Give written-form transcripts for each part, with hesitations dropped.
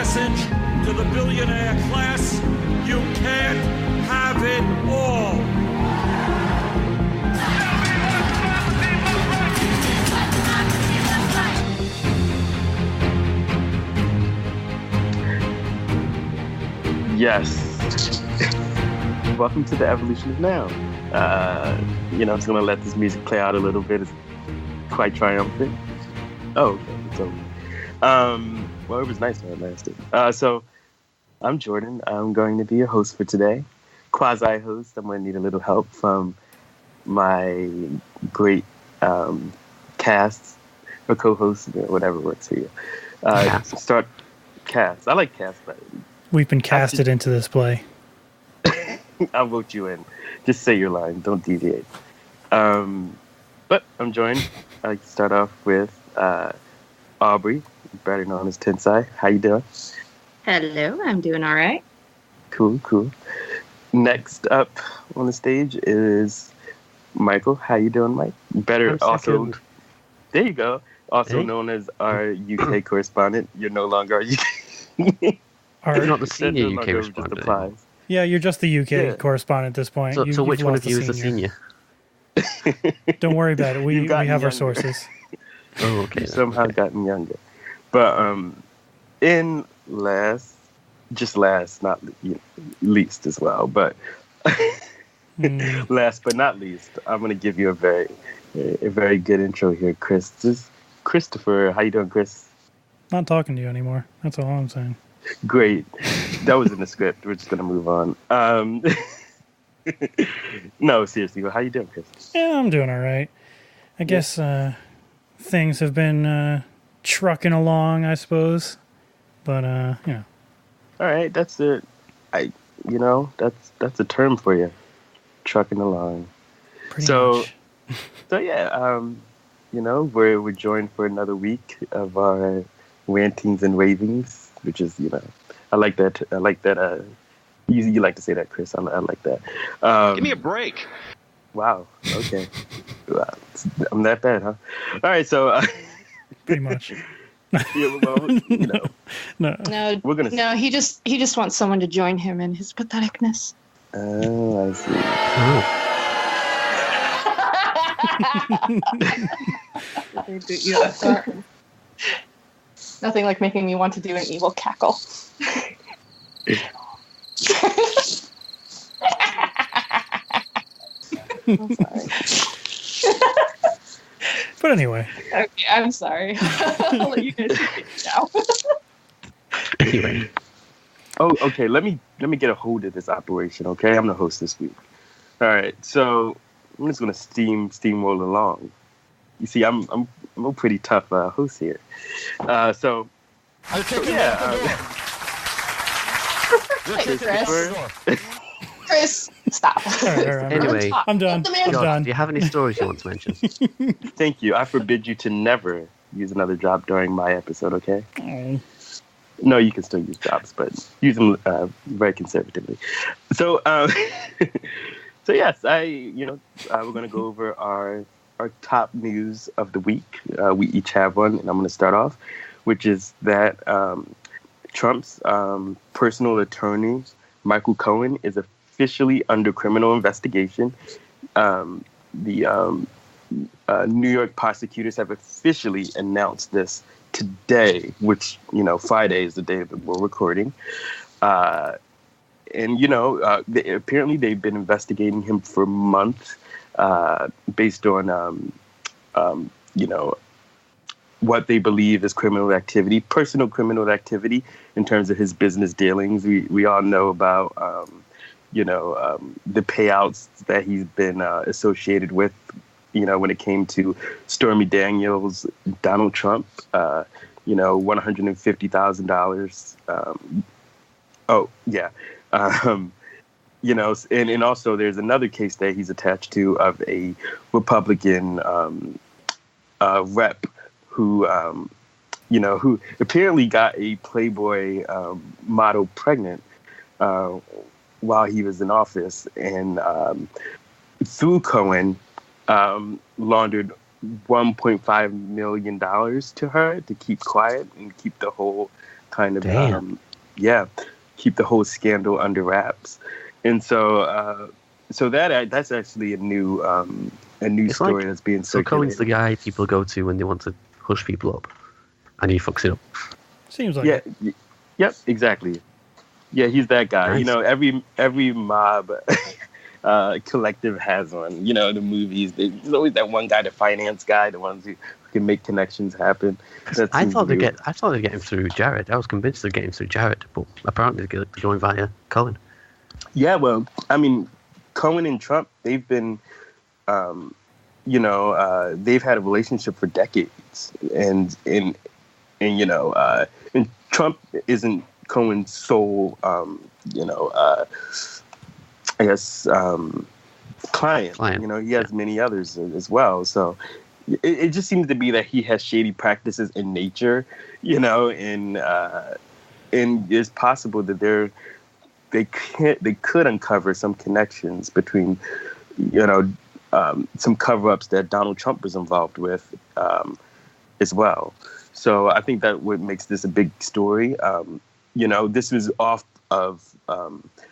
message to the billionaire class: you can't have it all. Yes. Welcome to the evolution of now. I'm just gonna let this music play out a little bit. It's quite triumphant. Oh, okay, it's over. Well, it was nice when it lasted. So I'm Jordan. I'm going to be your host for today. Quasi-host. I'm gonna need a little help from my great cast or co-host, whatever works for you. Start cast. I like cast better. We've been casted into this play. I'll vote you in. Just say your line. Don't deviate. But I'm joined. I'd like to start off with Aubrey, better known as Tensai. How you doing? Hello, I'm doing all right. Cool. Next up on the stage is Michael. How you doing, Mike? Better also. There you go. Also known as our UK correspondent. You're no longer our UK. You're not the senior UK correspondent. Yeah, you're just the UK correspondent at this point. So which one of you is the senior? Don't worry about it. We have younger. our sources. Oh, okay. You've somehow gotten younger. But in last, not least as well, but last but not least, I'm going to give you a very good intro here, Chris. This is Christopher. How you doing, Chris? Not talking to you anymore. That's all I'm saying. Great. That was in the script. We're just going to move on. No, seriously. How you doing, Chris? Yeah, I'm doing all right. I guess things have been trucking along, I suppose. But, yeah. All right. That's it. That's a term for you. Trucking along. Pretty much. So yeah, we're joined for another week of our rantings and ravings, which is, I like that. You like to say that, Chris. I like that. Give me a break. Wow. Okay. Wow. I'm that bad, huh? All right. So. Pretty much. Yeah, well, No. We're gonna. No, he just wants someone to join him in his patheticness. Oh, I see. Nothing like making me want to do an evil cackle. I'm sorry. But anyway. Okay, I'm sorry. I'll let you guys take it now. Anyway. Oh, okay. Let me get a hold of this operation. Okay, I'm the host this week. All right, so I'm just gonna steamroll along. You see, I'm a pretty tough host here. So Chris, stop. All right. Anyway, I'm done. John, do you have any stories you want to mention? Thank you. I forbid you to never use another drop during my episode. Okay. Oh. No, you can still use drops, but use them very conservatively. So, so yes, we're going to go over our top news of the week. We each have one, and I'm going to start off, which is that Trump's personal attorney, Michael Cohen, is officially under criminal investigation. The New York prosecutors have officially announced this today, which, Friday is the day that we're recording. Apparently they've been investigating him for months based on, what they believe is personal criminal activity in terms of his business dealings. We all know about, the payouts that he's been associated with, when it came to Stormy Daniels, Donald Trump, $150,000. And also there's another case that he's attached to of a Republican rep who apparently got a Playboy model pregnant while he was in office, and through Cohen laundered $1.5 million to her to keep quiet and keep the whole kind of keep the whole scandal under wraps. And so that's actually a new story that's being circulated. So Cohen's the guy people go to when they want to hush people up, and he fucks it up. Seems like Yep, exactly. Yeah, he's that guy. Nice. You know, every mob collective has one. You know, the movies. There's always that one guy, the finance guy, the ones who can make connections happen. I thought they'd get him through Jared. I was convinced they'd get him through Jared, but apparently they're going via Cohen. Yeah, well, I mean, Cohen and Trump, they've been, they've had a relationship for decades, and Trump isn't Cohen's sole, client. You know, he has many others as well. So it just seems to be that he has shady practices in nature, you know, and it's possible that they could uncover some connections between, some cover-ups that Donald Trump was involved with as well. So I think that what makes this a big story. This was off of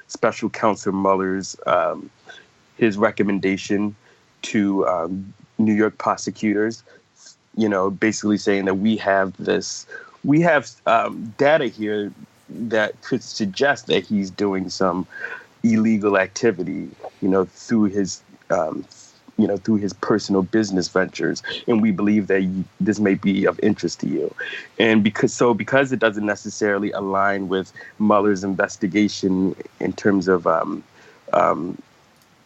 Special Counsel Mueller's his recommendation to New York prosecutors, basically saying that we have data here that could suggest that he's doing some illegal activity, through his personal business ventures, and we believe that this may be of interest to you. And because it doesn't necessarily align with Mueller's investigation in terms of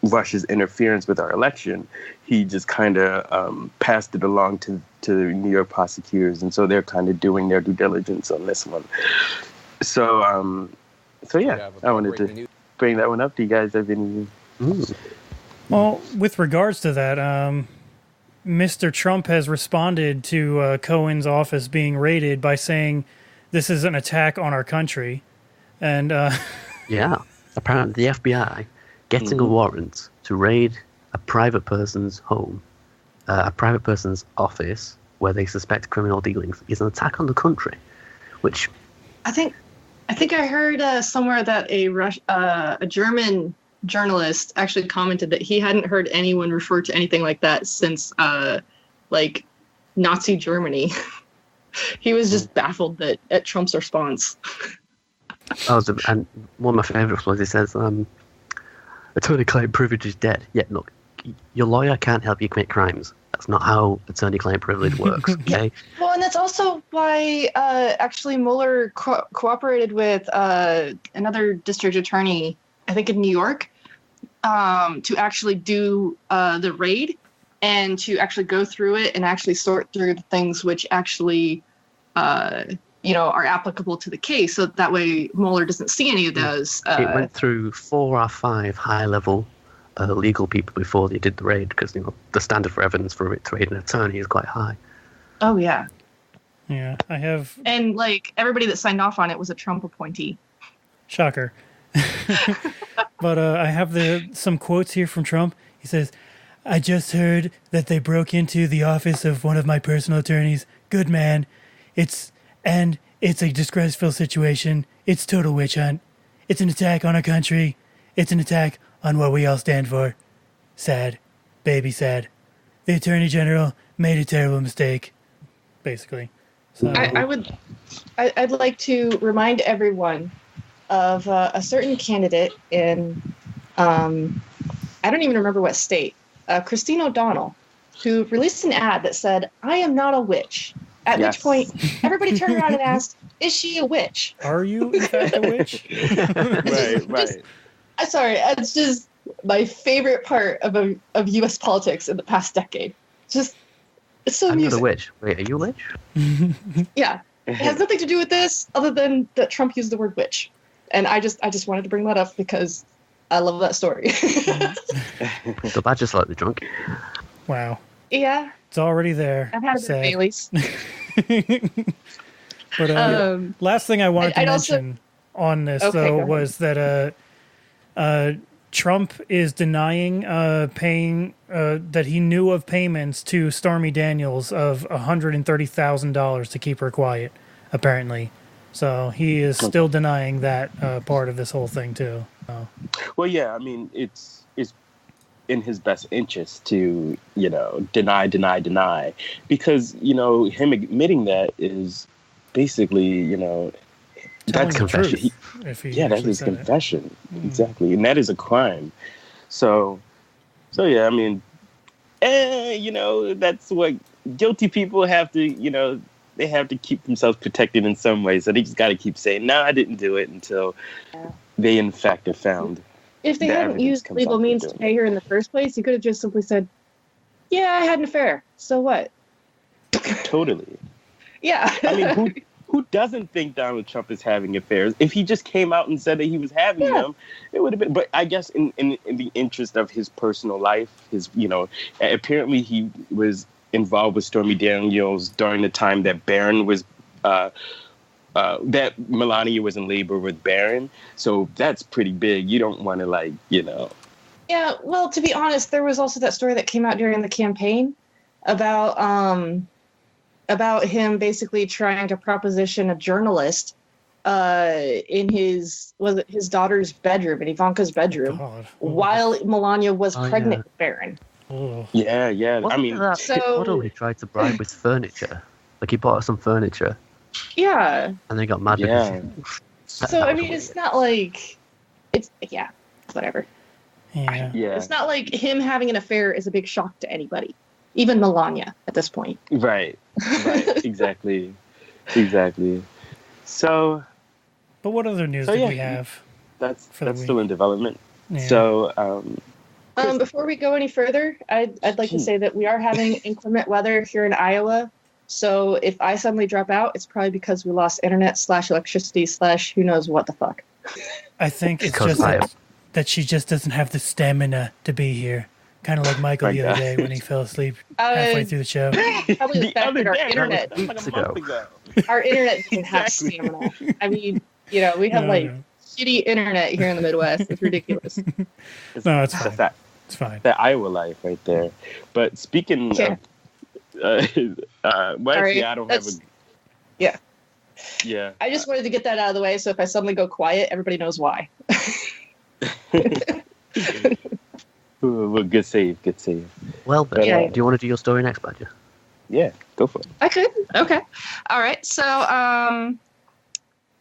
Russia's interference with our election, he just kind of passed it along to New York prosecutors, and so they're kind of doing their due diligence on this one. So I wanted to bring that one up. Do you guys have any? Well, with regards to that, Mr. Trump has responded to Cohen's office being raided by saying this is an attack on our country. And apparently the FBI getting a warrant to raid a private person's home, a private person's office where they suspect criminal dealings is an attack on the country, which I think I heard somewhere that a German journalist actually commented that he hadn't heard anyone refer to anything like that since Nazi Germany. He was just baffled at Trump's response. And one of my favorites was he says, attorney-client privilege is dead. Yeah, look, your lawyer can't help you commit crimes. That's not how attorney-client privilege works, okay? Yeah. Well, and that's also why actually Mueller cooperated with another district attorney, I think in New York, to actually do the raid and to actually go through it and actually sort through the things which actually, are applicable to the case. So that way Mueller doesn't see any of those. It went through 4 or 5 high-level legal people before they did the raid because, the standard for evidence for it to raid an attorney is quite high. Oh, yeah. Yeah, I have... And, everybody that signed off on it was a Trump appointee. Shocker. But I have some quotes here from Trump. He says, "I just heard that they broke into the office of one of my personal attorneys. Good man. It's a disgraceful situation. It's total witch hunt. It's an attack on our country. It's an attack on what we all stand for. Sad. Baby sad. The Attorney General made a terrible mistake." Basically. So I'd like to remind everyone of a certain candidate in, I don't even remember what state, Christine O'Donnell, who released an ad that said, "I am not a witch." At which point, everybody turned around and asked, "Is she a witch?" Are you, in fact, a witch? Right. Sorry, it's just my favorite part of U.S. politics in the past decade. It's so amusing. I'm not a witch. Wait, are you a witch? Yeah. It has nothing to do with this other than that Trump used the word witch. And I just wanted to bring that up because I love that story. The badger's slightly drunk. Wow. Yeah. It's already there. I've had a bit of Bailey's. But last thing I wanted to mention on this, was that Trump is denying paying that he knew of payments to Stormy Daniels of $130,000 to keep her quiet, apparently. So he is still denying that part of this whole thing too. So. Well, yeah, I mean, it's in his best interest to, deny, because, him admitting that is basically, that's confession. That is confession. Exactly. And that is a crime. So yeah, I mean, that's what guilty people have to, they have to keep themselves protected in some way. So they just got to keep saying, no, I didn't do it until they, in fact, are found. If they hadn't used legal means to pay her in the first place, you could have just simply said, yeah, I had an affair. So what? Totally. Yeah. I mean, who doesn't think Donald Trump is having affairs? If he just came out and said that he was having them, it would have been. But I guess in the interest of his personal life, apparently he was involved with Stormy Daniels during the time that Barron was, that Melania was in labor with Barron. So that's pretty big. You don't want to Yeah, well, to be honest, there was also that story that came out during the campaign about him basically trying to proposition a journalist in his daughter's bedroom, in Ivanka's bedroom, while Melania was pregnant with Barron. Oh. Yeah. I mean, model he tried to bribe with furniture. Like he bought some furniture. Yeah. And they got mad. Yeah. So I mean, it's not like whatever. Yeah. It's not like him having an affair is a big shock to anybody, even Melania at this point. Right. Exactly. So. But what other news do we have? That's still in development. Yeah. So. Before we go any further, I'd like to say that we are having inclement weather here in Iowa. So if I suddenly drop out, it's probably because we lost internet / electricity / who knows what the fuck. I think it's just that she just doesn't have the stamina to be here. Kind of like Michael the other day when he fell asleep halfway through the show. Probably the fact that our internet doesn't have stamina. I mean, we have shitty internet here in the Midwest. It's ridiculous. No, it's fine. It's fine. That Iowa life right there. But speaking of, actually, I don't have a. Yeah. Yeah. I just wanted to get that out of the way, so if I suddenly go quiet, everybody knows why. Well, good save. Well, but, do you want to do your story next, Badger? Yeah, go for it. I could. Okay. All right. So,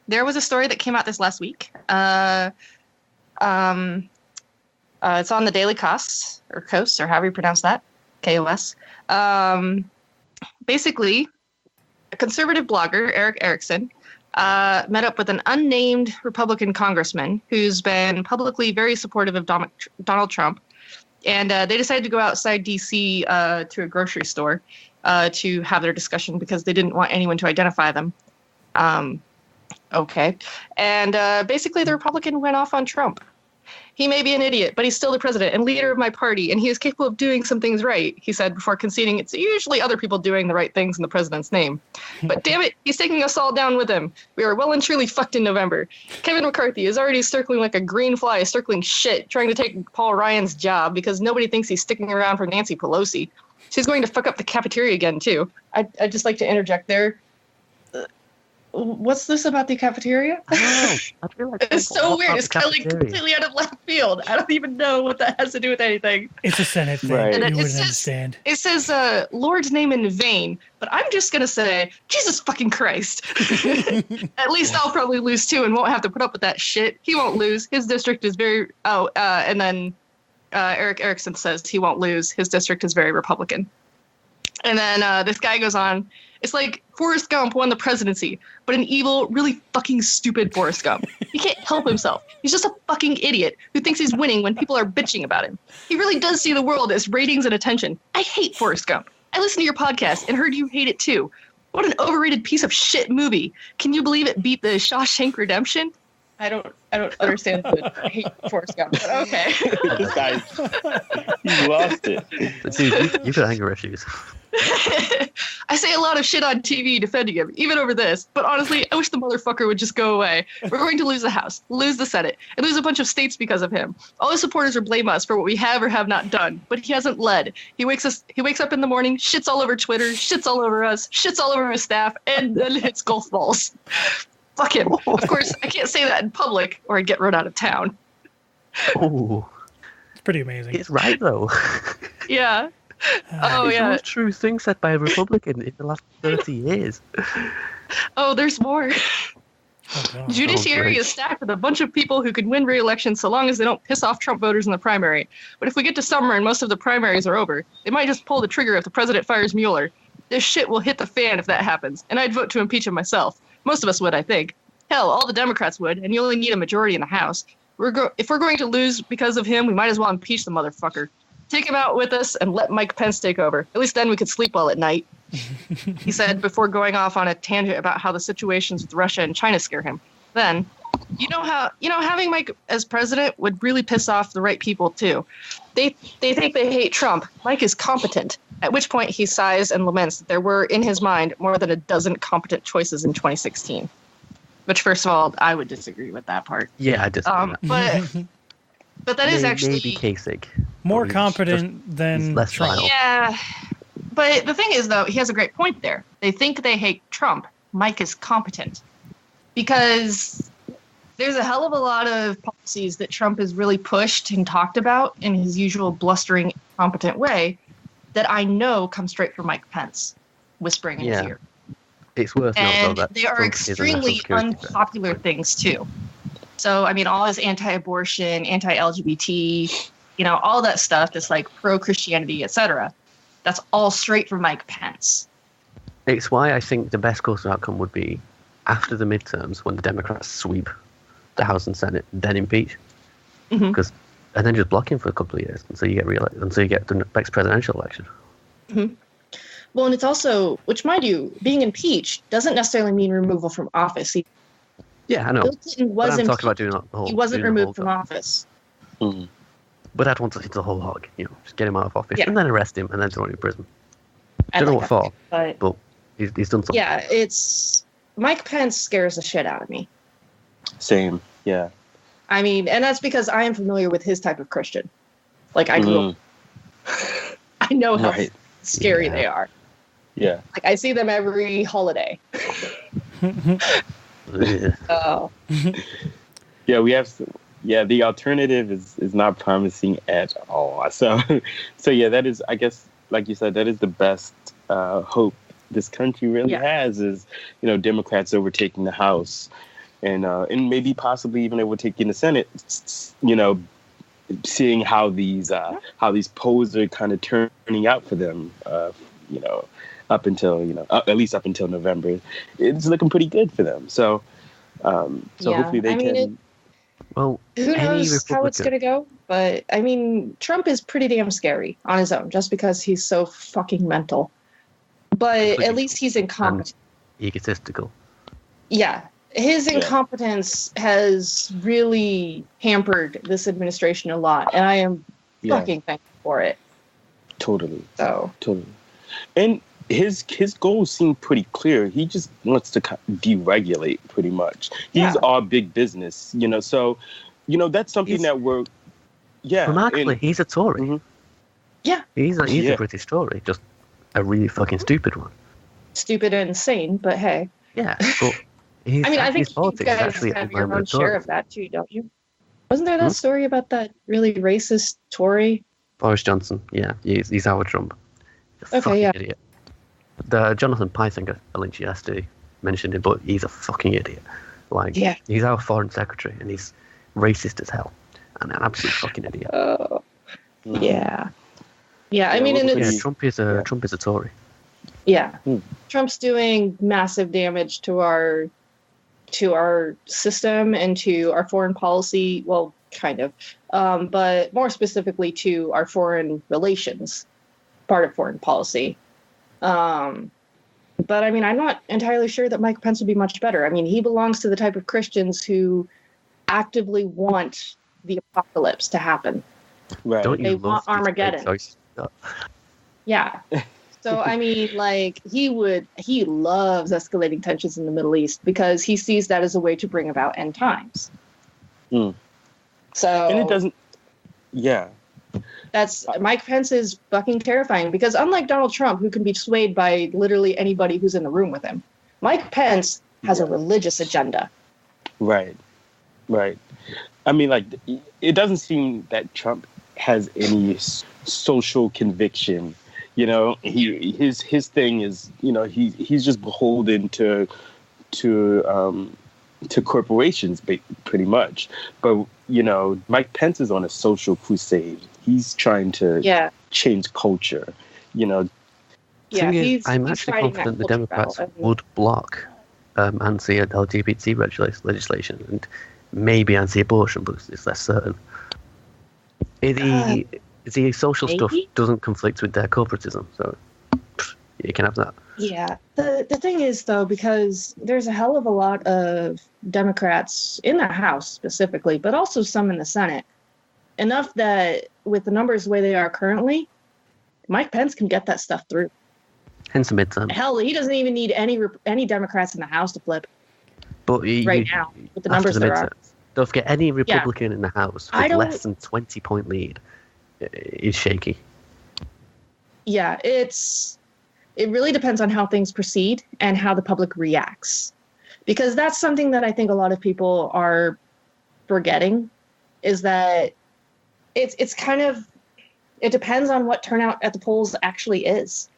there was a story that came out this last week. It's on the Daily Kos, or Kos, or however you pronounce that, KOS. Basically, a conservative blogger, Eric Erickson, met up with an unnamed Republican congressman who's been publicly very supportive of Donald Trump. And they decided to go outside D.C. To a grocery store to have their discussion because they didn't want anyone to identify them. Okay. And basically, the Republican went off on Trump. He may be an idiot, but he's still the president and leader of my party, and he is capable of doing some things right, he said before conceding it's usually other people doing the right things in the president's name. But damn it, he's taking us all down with him. We are well and truly fucked in November. Kevin McCarthy is already circling like a green fly, circling shit, trying to take Paul Ryan's job because nobody thinks he's sticking around for Nancy Pelosi. She's going to fuck up the cafeteria again, too. I'd just like to interject there. What's this about the cafeteria? I feel like it's so weird. It's kind of like completely out of left field. I don't even know what that has to do with anything. It's a Senate thing. Right. You wouldn't understand. It says Lord's name in vain, but I'm just going to say, Jesus fucking Christ. At least I'll probably lose too and won't have to put up with that shit. He won't lose. His district is very... and then Eric Erickson says he won't lose. His district is very Republican. And then this guy goes on. It's like Forrest Gump won the presidency, but an evil, really fucking stupid Forrest Gump. He can't help himself. He's just a fucking idiot who thinks he's winning when people are bitching about him. He really does see the world as ratings and attention. I hate Forrest Gump. I listened to your podcast and heard you hate it too. What an overrated piece of shit movie. Can you believe it beat the Shawshank Redemption? I don't understand the hate Forrest Gump, but okay. This guy, you lost it. Dude, you've got anger issues. I say a lot of shit on TV defending him, even over this, but honestly, I wish the motherfucker would just go away. We're going to lose the House, lose the Senate, and lose a bunch of states because of him. All his supporters will blame us for what we have or have not done, but he hasn't led. He wakes up in the morning, shits all over Twitter, shits all over us, shits all over his staff, and then hits golf balls. Fuck him. Of course, I can't say that in public or I'd get run out of town. Oh, It's pretty amazing. it's right though. Yeah. Oh, It's the yeah. most true thing said by a Republican in the last 30 years. Oh, there's more. Oh, God. The judiciary great. is stacked with a bunch of people who can win re-election so long as they don't piss off Trump voters in the primary. But if we get to summer and most of the primaries are over, they might just pull the trigger if the president fires Mueller. This shit will hit the fan if that happens, and I'd vote to impeach him myself. Most of us would, I think. Hell, all the Democrats would, and you only need a majority in the House. If we're going to lose because of him, we might as well impeach the motherfucker. Take him out with us and let Mike Pence take over. At least then we could sleep well at night. He said before going off on a tangent about how the situations with Russia and China scare him. Then, having Mike as president would really piss off the right people too. They think they hate Trump. Mike is competent. At which point he sighs and laments that there were, in his mind, more than a dozen competent choices in 2016. Which, first of all, I would disagree with that part. Yeah, I disagree with that. But that is actually Maybe Kasich. More Or he's competent he's than less Trump. vile. Yeah. But the thing is, though, he has a great point there. They think they hate Trump. Mike is competent. Because there's a hell of a lot of policies that Trump has really pushed and talked about in his usual blustering, competent way that I know come straight from Mike Pence, whispering in his Yeah. ear. It's worth noting though And that they are Trump is a national extremely security threat. unpopular things, too. So, I mean, all his anti-abortion, anti-LGBT, all that stuff that's like pro-Christianity, etc. That's all straight from Mike Pence. It's why I think the best course of outcome would be after the midterms when the Democrats sweep the House and Senate, then impeach. Mhm. And then just block him for a couple of years until you get re-elected, until you get the next presidential election. Well, and it's also, which mind you, being impeached doesn't necessarily mean removal from office. Yeah, I know. Bill Clinton But was I'm talking impeached. about doing the whole. He wasn't doing the removed whole from job. office. Mhm. But I'd want to hit the whole hog, just get him out of office Yeah. and then arrest him and then throw him in prison. I Don't know like what that, for, but he's done something. yeah, it's Mike Pence scares the shit out of me. Same. Yeah. I mean, and that's because I am familiar with his type of Christian. Like I grew up. I know how Right. scary Yeah. they are. Yeah. Like I see them every holiday. Ugh. Oh, Yeah, we have. Yeah, the alternative is not promising at all. So yeah, that is, I guess, like you said, that is the best hope this country really has is, Democrats overtaking the House, and maybe possibly even overtaking the Senate. Seeing how these polls are kind of turning out for them. Up until at least up until November, it's looking pretty good for them. So hopefully they can. Well, who any knows how it's Republican- going to go? But I mean, Trump is pretty damn scary on his own, just because he's so fucking mental. But at least he's incompetent. egotistical. Yeah, his incompetence has really hampered this administration a lot, and I am fucking thankful for it. Totally. So Totally. And his goals seem pretty clear. He just wants to deregulate pretty much. He's all big business, so, that's something that we're, Remarkably, he's a Tory. Mhm. Yeah. He's a British Tory, just a really fucking stupid one. stupid and insane, but hey. Yeah, but he's, I mean, I think his you politics is guys actually have in your line with own the share Tories. of that too, don't you? Wasn't there that story about that really racist Tory? Boris Johnson, yeah, he's our Trump. He's a Okay, fucking yeah. idiot. The Jonathan Pye thing, I linked yesterday, mentioned him, but he's a fucking idiot. Like, he's our foreign secretary, and he's racist as hell, and an absolute fucking idiot. Oh, yeah. Yeah, I mean, and Yeah, it's, Trump is a Tory. yeah. Trump's doing massive damage to our system and to our foreign policy. Well, kind of, but more specifically to our foreign relations, part of foreign policy. But I mean, I'm not entirely sure that Mike Pence would be much better. I mean, he belongs to the type of Christians who actively want the apocalypse to happen. Right. Don't you They love want these Armageddon. great choices? Yeah. So, I mean, like, he loves escalating tensions in the Middle East because he sees that as a way to bring about end times. Mm. So, And it doesn't, yeah. That's Mike Pence is fucking terrifying because unlike Donald Trump, who can be swayed by literally anybody who's in the room with him, Mike Pence has a religious agenda. Right. Right. I mean, like, it doesn't seem that Trump has any social conviction. You know, his thing is, you know, he's just beholden to corporations, pretty much. But you know, Mike Pence is on a social crusade. He's trying to change culture. You know. Yeah, I'm actually confident the Democrats would block anti-LGBT legislation and maybe anti-abortion, but it's less certain. The social stuff doesn't conflict with their corporatism, so you can have that. Yeah. The thing is, though, because there's a hell of a lot of Democrats in the House specifically, but also some in the Senate, enough that with the numbers the way they are currently, Mike Pence can get that stuff through. Hence the midterm. Hell, he doesn't even need any Democrats in the House to flip. But now, with the numbers there are. Don't forget, any Republican in the House with less than 20-point lead is shaky. Yeah, it really depends on how things proceed and how the public reacts. Because that's something that I think a lot of people are forgetting, is that it's kind of, it depends on what turnout at the polls actually is.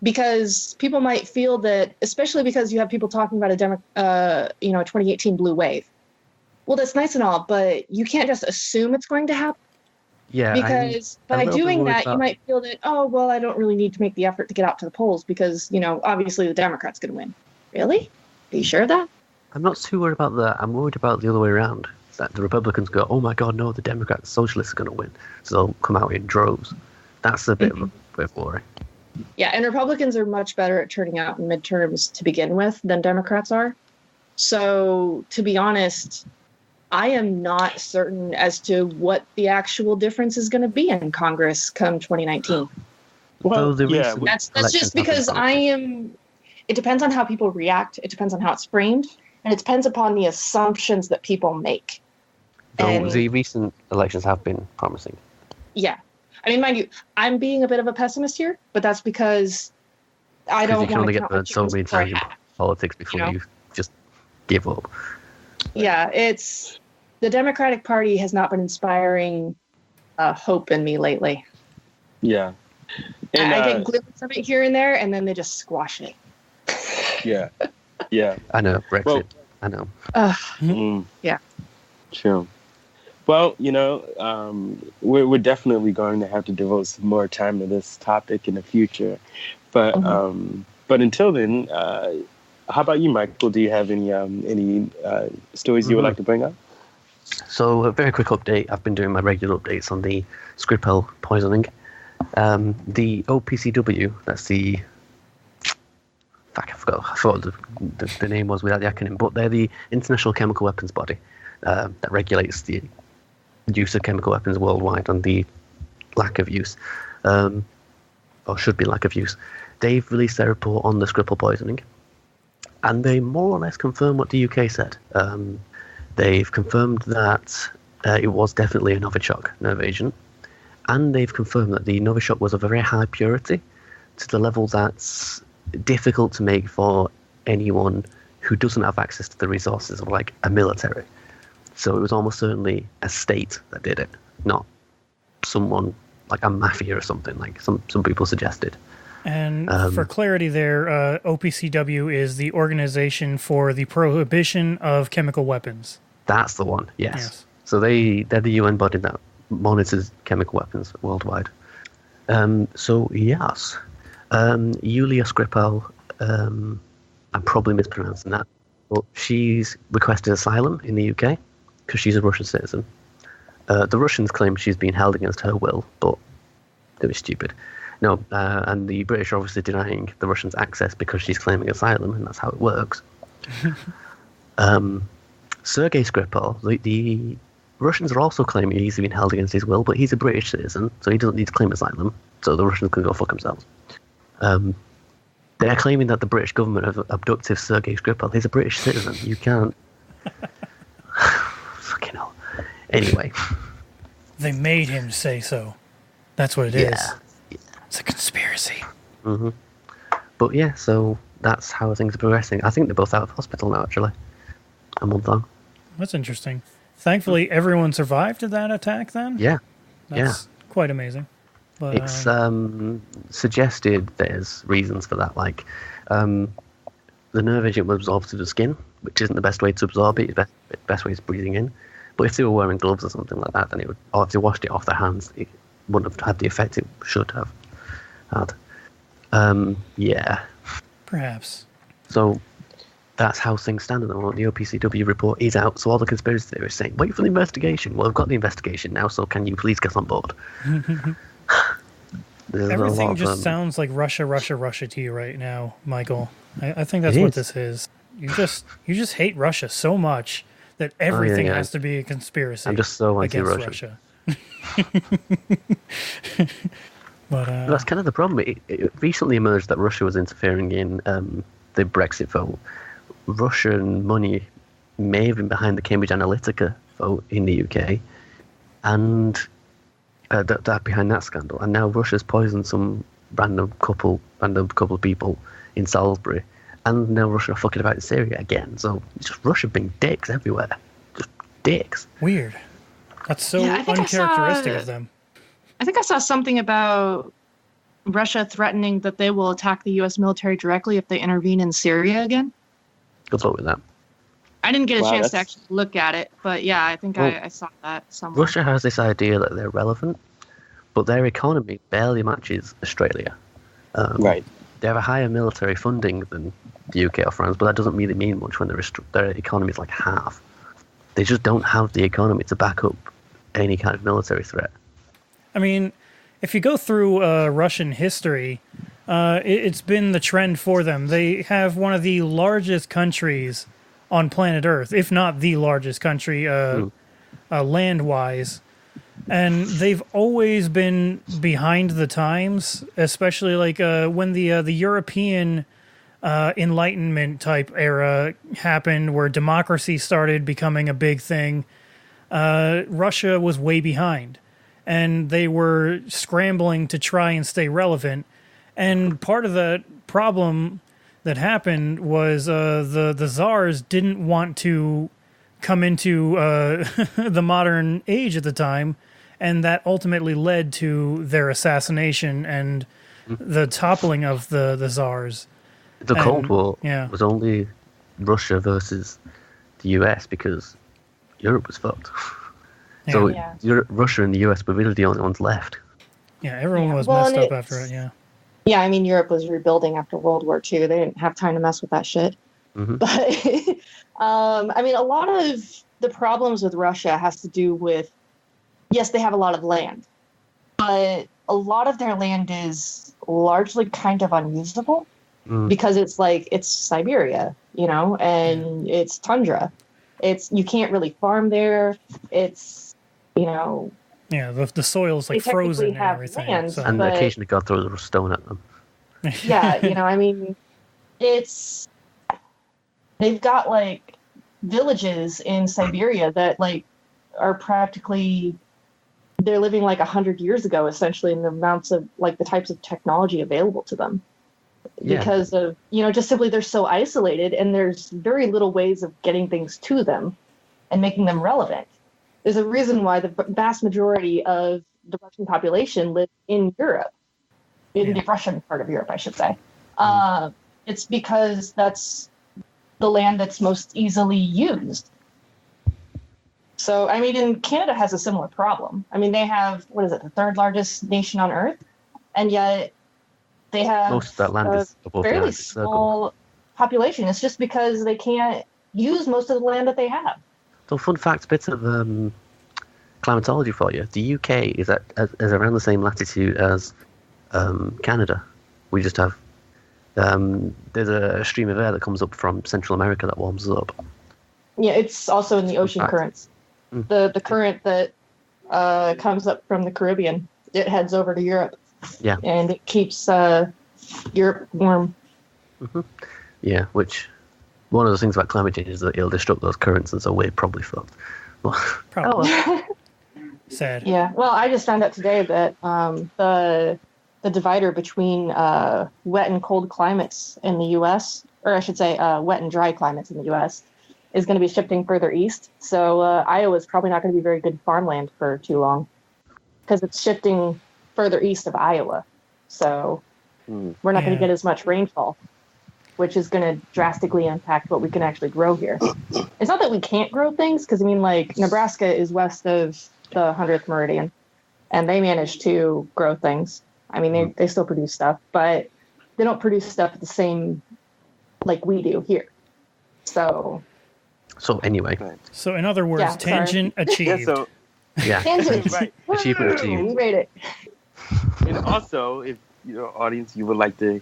Because people might feel that, especially because you have people talking about a 2018 blue wave. Well, that's nice and all, but you can't just assume it's going to happen. Yeah. Because by doing that, you might feel that, oh, well, I don't really need to make the effort to get out to the polls because, you know, obviously the Democrats going to win. Really? Are you sure of that? I'm not too worried about that. I'm worried about the other way around. That the Republicans go, oh my God, no, the Democrats, socialists are going to win. So they'll come out in droves. That's a bit of worry. Yeah, and Republicans are much better at turning out in midterms to begin with than Democrats are. So, to be honest, I am not certain as to what the actual difference is going to be in Congress come 2019. Well, that's just because it depends on how people react. It depends on how it's framed. And it depends upon the assumptions that people make. Though the recent elections have been promising. Yeah. I mean, mind you, I'm being a bit of a pessimist here, but that's because I don't want to. You can only get burned so many times in politics before you just give up. Yeah, the Democratic Party has not been inspiring hope in me lately. Yeah. And, I get glimpses of it here and there, and then they just squash it. Yeah. Yeah. I know. Brexit. I know. Yeah. True. Well, you know, we're definitely going to have to devote some more time to this topic in the future. But until then, how about you, Michael? Do you have any stories you would like to bring up? So, a very quick update. I've been doing my regular updates on the Skripal poisoning. The OPCW, that's the... I forgot what the name was without the acronym, but they're the International Chemical Weapons Body that regulates the use of chemical weapons worldwide and the lack of use, or should be lack of use. They've released their report on the Skripal poisoning, and they more or less confirm what the UK said. They've confirmed that it was definitely a Novichok nerve agent, and they've confirmed that the Novichok was of a very high purity to the level that's difficult to make for anyone who doesn't have access to the resources of like a military. So it was almost certainly a state that did it, not someone like a mafia or something like some people suggested. And for clarity there, OPCW is the Organization for the Prohibition of Chemical Weapons. That's the one, yes. So they're the UN body that monitors chemical weapons worldwide. So yes, Yulia Skripal, I'm probably mispronouncing that, but she's requested asylum in the UK because she's a Russian citizen. The Russians claim she's been held against her will, but they were stupid. No, and the British are obviously denying the Russians access because she's claiming asylum, and that's how it works. Sergei Skripal, the Russians are also claiming he's been held against his will, but he's a British citizen, so he doesn't need to claim asylum. So the Russians can go fuck themselves. They're claiming that the British government have abducted Sergei Skripal. He's a British citizen. You can't. Fucking hell. Anyway. They made him say so. That's what it is. Yeah. It's a conspiracy. Mm-hmm. But yeah, so that's how things are progressing. I think they're both out of hospital now, actually. A month on. That's interesting. Thankfully, everyone survived that attack then? Yeah. That's quite amazing. But, it's suggested there's reasons for that, like the nerve agent will absorb through the skin, which isn't the best way to absorb it. The best way is breathing in. But if they were wearing gloves or something like that, then it would, or if they washed it off their hands, it wouldn't have had the effect it should have had. Yeah. Perhaps. So that's how things stand at the moment. The OPCW report is out, so all the conspiracy theorists saying, wait for the investigation. Well, I've got the investigation now, so can you please get on board? Everything just sounds like Russia to you right now, Michael. I think that's what this is. You just hate Russia so much that everything has to be a conspiracy. I'm just so against Russia. But that's kind of the problem. It recently emerged that Russia was interfering in the Brexit vote. Russian money may have been behind the Cambridge Analytica vote in the UK, and that behind that scandal. And now Russia's poisoned some random couple of people in Salisbury, and now Russia are fucking about in Syria again. So it's just Russia being dicks everywhere, just dicks. Weird. That's so uncharacteristic of them. I think I saw something about Russia threatening that they will attack the U.S. military directly if they intervene in Syria again. Good luck with that. I didn't get a chance to actually look at it, but yeah, I think I saw that somewhere. Russia has this idea that they're relevant, but their economy barely matches Australia. Right. They have a higher military funding than the UK or France, but that doesn't really mean much when their economy is like half. They just don't have the economy to back up any kind of military threat. I mean, if you go through Russian history, it's been the trend for them. They have one of the largest countries on planet Earth, if not the largest country land-wise. And they've always been behind the times, especially like when the European Enlightenment type era happened, where democracy started becoming a big thing. Russia was way behind, and they were scrambling to try and stay relevant. And part of the problem that happened was the czars didn't want to come into the modern age at the time, and that ultimately led to their assassination and the toppling of the czars. The Cold War was only Russia versus the US because Europe was fucked. So Russia and the US were really the only ones left. Yeah, everyone was messed up after it, yeah. Yeah, I mean, Europe was rebuilding after World War II. They didn't have time to mess with that shit. Mm-hmm. But, I mean, a lot of the problems with Russia has to do with, yes, they have a lot of land, but a lot of their land is largely kind of unusable because it's Siberia, and it's tundra. You can't really farm there. It's, Yeah, the soil's like frozen and everything. Land, so. And occasionally God throws a stone at them. Yeah, I mean, they've got like villages in Siberia that like are practically, they're living like 100 years ago, essentially, in the amounts of like the types of technology available to them. Because of, just simply they're so isolated and there's very little ways of getting things to them and making them relevant. There's a reason why the vast majority of the Russian population live in Europe, in the Russian part of Europe, I should say. It's because that's the land that's most easily used. So, I mean, and Canada has a similar problem. I mean, they have, the third largest nation on Earth, and yet they have most of that land is above fairly the small population. It's just because they can't use most of the land that they have. So, fun fact, bits of climatology for you. The UK is around the same latitude as Canada. We just have there's a stream of air that comes up from Central America that warms us up. Yeah, it's also in the ocean currents. The current that comes up from the Caribbean, it heads over to Europe. Yeah. And it keeps Europe warm. Mm-hmm. Yeah, which one of the things about climate change is that it'll disrupt those currents, and so we're probably fucked. Probably. Oh. Sad. Yeah. Well, I just found out today that the divider between wet and cold climates in the U.S., or I should say wet and dry climates in the U.S., is going to be shifting further east. So Iowa's probably not going to be very good farmland for too long because it's shifting further east of Iowa. So we're not going to get as much rainfall, which is going to drastically impact what we can actually grow here. It's not that we can't grow things, because, I mean, like, Nebraska is west of the 100th meridian, and they manage to grow things. I mean, they still produce stuff, but they don't produce stuff the same like we do here. So anyway. So in other words, tangent achieved. Tangent. Right. Achievement achieved. We made it. And also, if audience, you would like to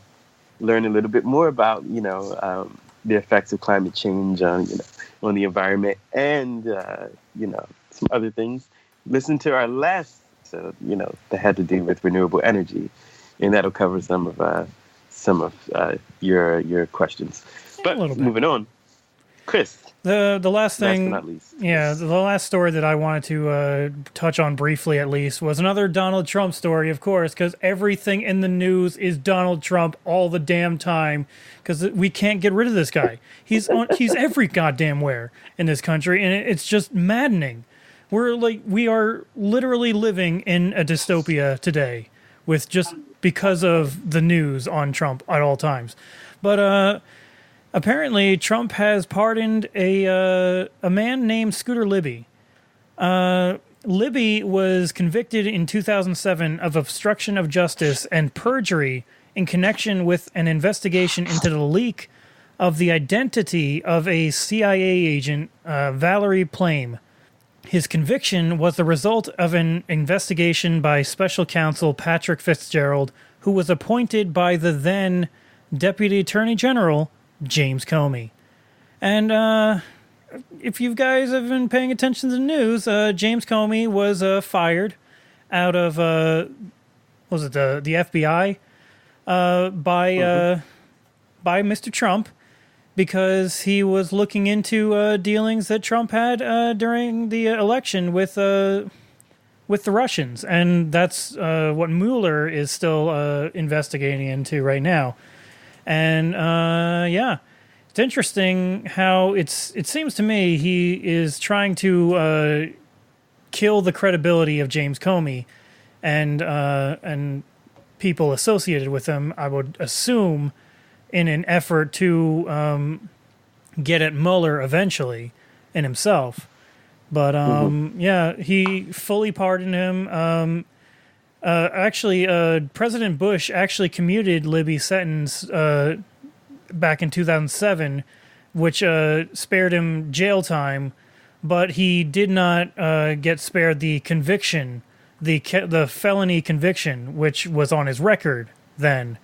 learn a little bit more about the effects of climate change on on the environment and some other things, listen to our last episode that had to do with renewable energy, and that'll cover some of your questions. But moving on, Chris. The last thing, last but not least. the last story that I wanted to touch on briefly, at least, was another Donald Trump story, of course, because everything in the news is Donald Trump all the damn time, because we can't get rid of this guy. He's every goddamn where in this country, and it's just maddening. We are literally living in a dystopia today, with just because of the news on Trump at all times. But apparently, Trump has pardoned a man named Scooter Libby. Libby was convicted in 2007 of obstruction of justice and perjury in connection with an investigation into the leak of the identity of a CIA agent, Valerie Plame. His conviction was the result of an investigation by special counsel Patrick Fitzgerald, who was appointed by the then Deputy Attorney General, James Comey. And if you guys have been paying attention to the news, James Comey was fired out of the FBI by Mr. Trump, because he was looking into dealings that Trump had during the election with the Russians, and that's what Mueller is still investigating into right now. And it's interesting how it seems to me he is trying to kill the credibility of James Comey and people associated with him, I would assume, in an effort to get at Mueller eventually and himself. But he fully pardoned him. President Bush actually commuted Libby's sentence back in 2007, which spared him jail time, but he did not get spared the conviction, the felony conviction, which was on his record then.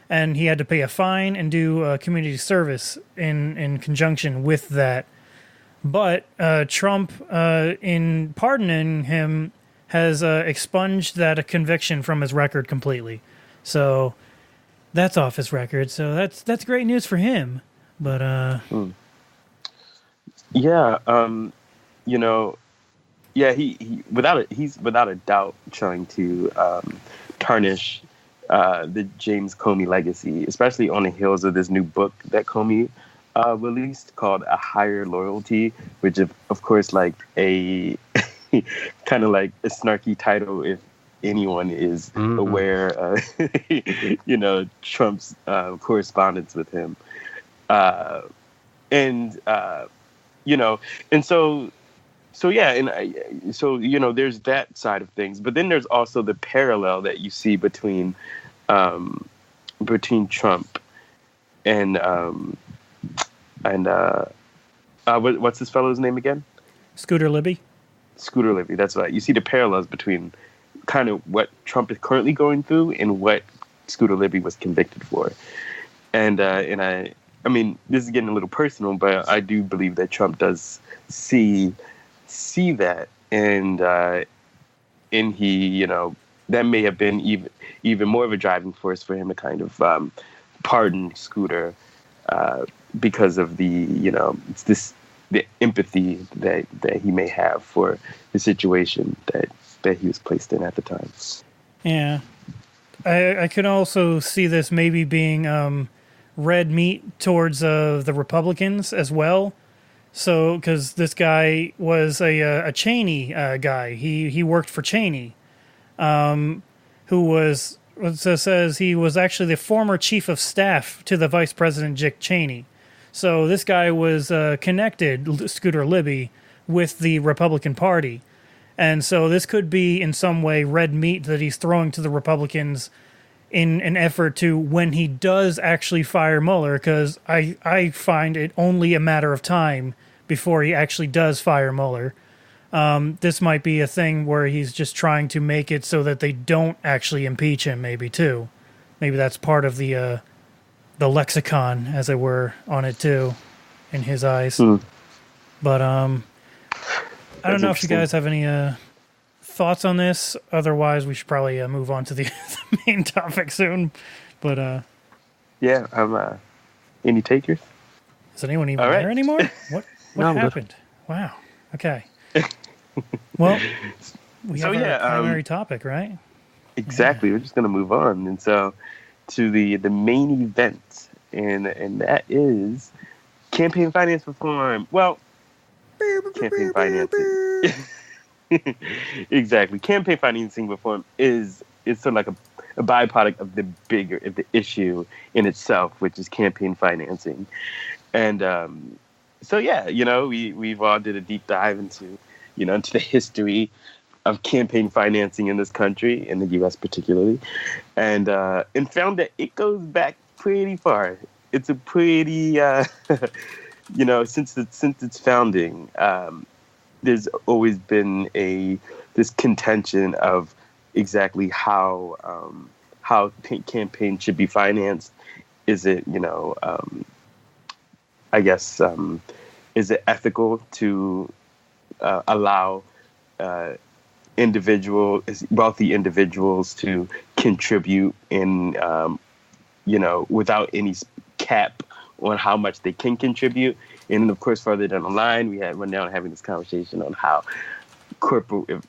And he had to pay a fine and do community service in conjunction with that. But Trump, in pardoning him, has expunged that conviction from his record completely. So that's off his record. So that's great news for him. But he's without a doubt trying to tarnish the James Comey legacy, especially on the heels of this new book that Comey released called A Higher Loyalty, which is, of course, like a kind of like a snarky title if anyone is aware of, Trump's correspondence with him. There's that side of things, but then there's also the parallel that you see between Trump and what's this fellow's name again? Scooter Libby. Scooter Libby, that's right. You see the parallels between kind of what Trump is currently going through and what Scooter Libby was convicted for. And I I mean, this is getting a little personal, but I do believe that Trump does see that, and he, that may have been even more of a driving force for him to kind of pardon Scooter because of the empathy that he may have for the situation that he was placed in at the time. Yeah, I could also see this maybe being red meat towards the Republicans as well. So, because this guy was a Cheney guy, he worked for Cheney, who says he was actually the former chief of staff to the Vice President Dick Cheney. So this guy was connected, Scooter Libby, with the Republican Party. And so this could be in some way red meat that he's throwing to the Republicans in an effort to, when he does actually fire Mueller, because I find it only a matter of time before he actually does fire Mueller. This might be a thing where he's just trying to make it so that they don't actually impeach him, maybe, too. Maybe that's part of the lexicon, as it were, on it, too, in his eyes. But I don't know if you guys have any thoughts on this. Otherwise, we should probably move on to the main topic soon. But yeah, I'm any takers? Is anyone even there anymore? What happened? Wow. Okay. Well, we have our primary topic, right? Exactly. Yeah. We're just going to move on, and so to the main event, and that is campaign finance reform. Well, campaign financing. Exactly. Campaign financing reform is sort of like a byproduct of the issue in itself, which is campaign financing. And so, yeah, we've all did a deep dive into the history of campaign financing in this country, in the U.S. particularly, and found that it goes back pretty far. It's a pretty, since its founding, there's always been this contention of exactly how campaigns should be financed. Is it, is it ethical to allow wealthy individuals to contribute in, without any cap on how much they can contribute? And of course, further down the line, we're now having this conversation on how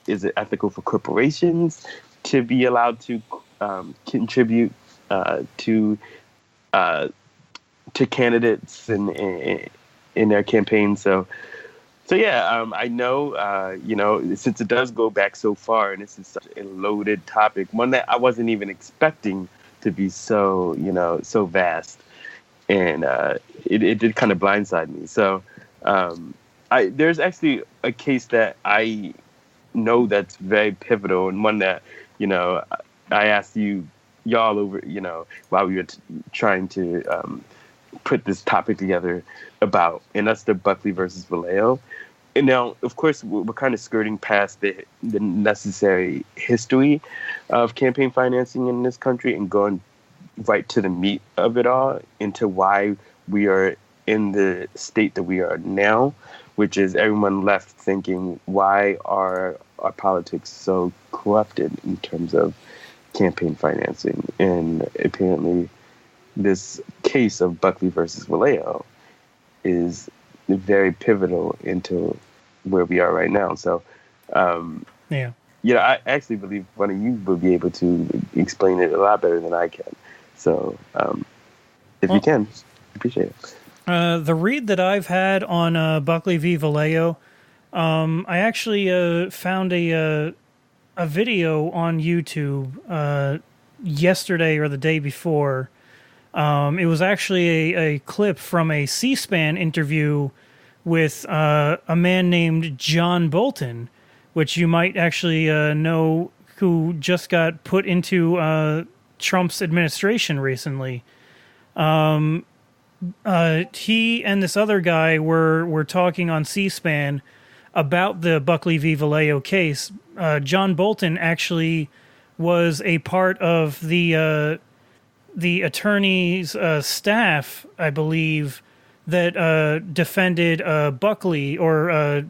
is it ethical for corporations to be allowed to contribute to candidates in their campaigns. So yeah, I know, since it does go back so far, and this is such a loaded topic, one that I wasn't even expecting to be so vast, and it did kind of blindside me. So there's actually a case that I know that's very pivotal, and one that, I asked y'all over, while we were trying to put this topic together about, and that's the Buckley versus Valeo. And now, of course, we're kind of skirting past the necessary history of campaign financing in this country and going right to the meat of it all, into why we are in the state that we are now, which is everyone left thinking, why are our politics so corrupted in terms of campaign financing? And apparently this case of Buckley versus Valeo is very pivotal into where we are right now. So, I actually believe one of you will be able to explain it a lot better than I can. So, if you can, appreciate it. The read that I've had on Buckley v. Valeo, I actually found a video on YouTube yesterday or the day before. It was actually a clip from a C-SPAN interview with a man named John Bolton, which you might actually know, who just got put into Trump's administration recently. He and this other guy were talking on C-SPAN about the Buckley v. Valeo case. John Bolton actually was a part of the the attorney's staff, I believe, that defended Buckley or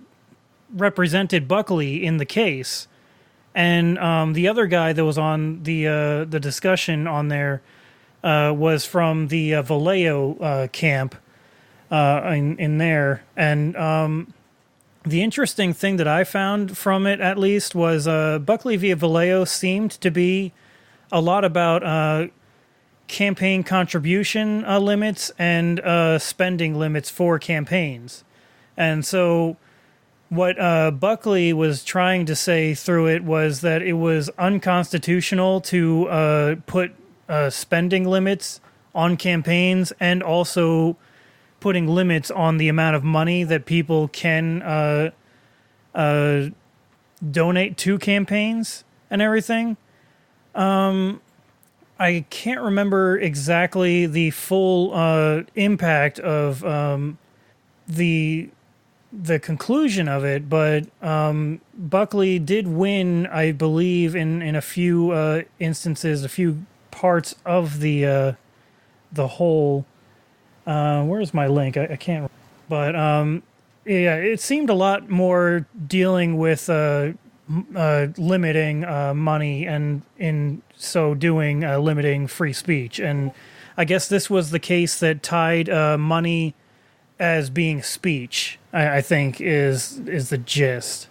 represented Buckley in the case. And the other guy that was on the discussion on there was from the Valeo camp in there. And the interesting thing that I found from it, at least, was Buckley via Valeo seemed to be a lot about campaign contribution limits and spending limits for campaigns. And so what Buckley was trying to say through it was that it was unconstitutional to put spending limits on campaigns and also putting limits on the amount of money that people can donate to campaigns and everything. I can't remember exactly the full impact of the conclusion of it, but Buckley did win, I believe, in a few instances, a few parts of the whole. Where's my link? I can't. But yeah, it seemed a lot more dealing with limiting money and in so doing limiting free speech. And I guess this was the case that tied money as being speech, I think is the gist.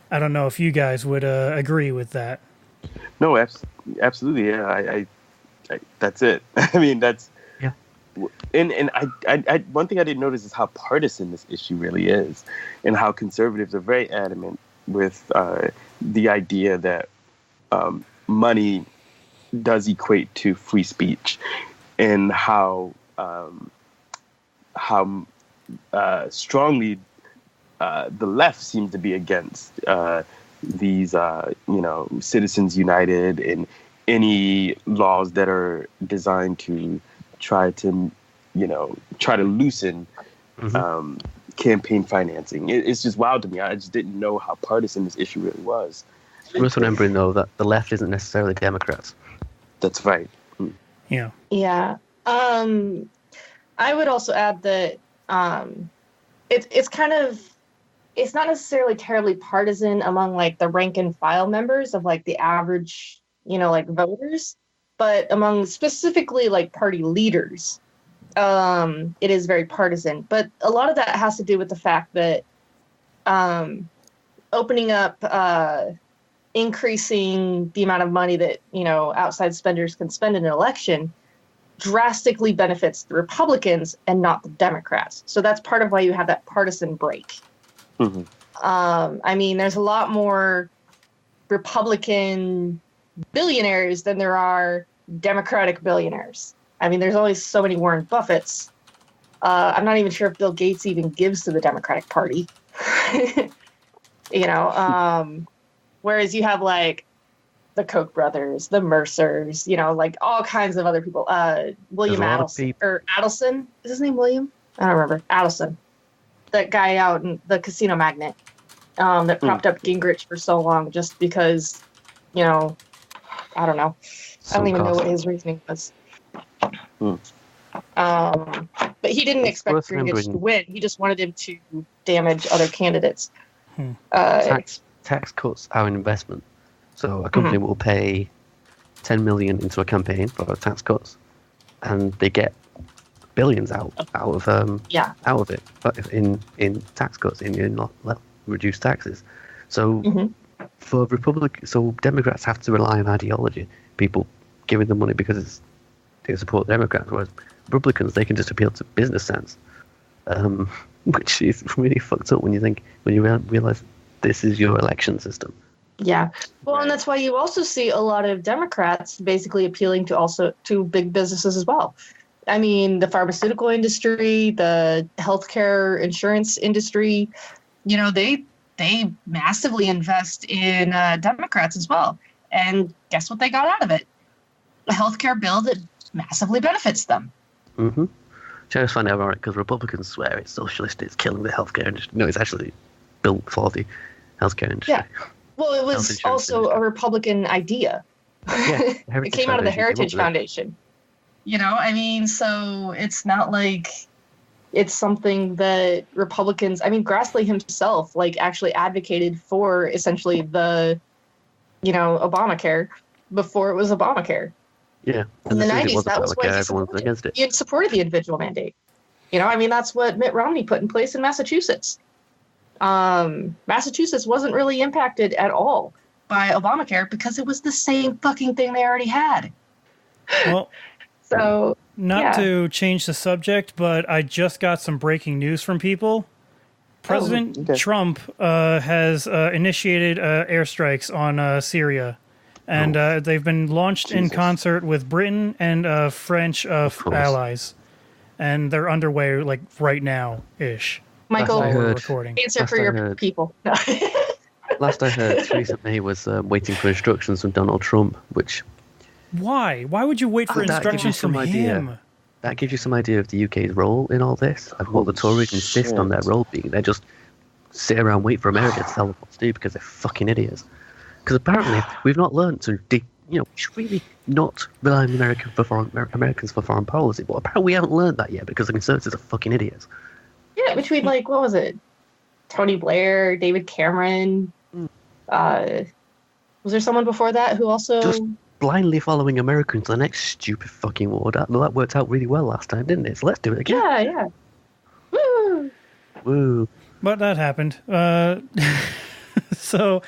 I don't know if you guys would agree with that. No, absolutely. Yeah, I that's it. I mean, that's yeah. And I one thing I didn't notice is how partisan this issue really is, and how conservatives are very adamant with the idea that money does equate to free speech, and how strongly the left seems to be against these, Citizens United and any laws that are designed to try to loosen campaign financing. It's just wild to me. I just didn't know how partisan this issue really was. I'm just remembering, though, that the left isn't necessarily Democrats. That's right. Yeah. Yeah. I would also add that it's not necessarily terribly partisan among like the rank and file members of like the average, voters, but among specifically like party leaders, it is very partisan. But a lot of that has to do with the fact that opening up, increasing the amount of money that, outside spenders can spend in an election drastically benefits the Republicans and not the Democrats. So that's part of why you have that partisan break. Mm-hmm. I mean, there's a lot more Republican billionaires than there are Democratic billionaires. I mean, there's always so many Warren Buffetts. I'm not even sure if Bill Gates even gives to the Democratic Party. Whereas you have like the Koch brothers, the Mercers, like all kinds of other people. William Adelson. Is his name William? I don't remember. Adelson. That guy out in the casino magnate that propped up Gingrich for so long just because, I don't know. I don't even know what his reasoning was. But he didn't expect Gingrich to win. He just wanted him to damage other candidates. Tax cuts are an investment. So a company will pay $10 million into a campaign for tax cuts, and they get billions out of it, but in tax cuts, in reduced taxes. So for Democrats have to rely on ideology, people giving them money because they support Democrats, whereas Republicans, they can just appeal to business sense, which is really fucked up when you realize this is your election system. Yeah. Well, and that's why you also see a lot of Democrats basically appealing to big businesses as well. I mean, the pharmaceutical industry, the healthcare insurance industry, they massively invest in Democrats as well. And guess what they got out of it? A healthcare bill that massively benefits them. Mm-hmm. Which I just find ironic because Republicans swear it's socialist, it's killing the healthcare industry. No, it's actually built for the healthcare industry. Yeah. Well, it was also a Republican idea. Yeah, it came out of the Heritage Foundation. I mean, so it's not like it's something that Republicans, I mean, Grassley himself, like, actually advocated for essentially the, Obamacare before it was Obamacare. Yeah. In the 90s, that was what he had supported the individual mandate. I mean, that's what Mitt Romney put in place in Massachusetts. Massachusetts wasn't really impacted at all by Obamacare because it was the same fucking thing they already had. Well, so not to change the subject, but I just got some breaking news from people. President Trump has initiated airstrikes on Syria. And they've been launched in concert with Britain and French allies. And they're underway, like, right now-ish. Michael, recording. Answer for your people. Last I heard, Theresa May was waiting for instructions from Donald Trump, which... Why? Why would you wait for instructions from him? That gives you some idea of the UK's role in all this, and what the Tories insist on their role being. They just sit around and wait for America to tell them what to do because they're fucking idiots. Because apparently we've not learned to, we should really not rely on Americans for foreign policy. But apparently we haven't learned that yet because the Conservatives are fucking idiots. Yeah, between what was it? Tony Blair, David Cameron. Was there someone before that who also just blindly following America into the next stupid fucking war? That worked out really well last time, didn't it? So let's do it again. Yeah. Woo. But that happened. So.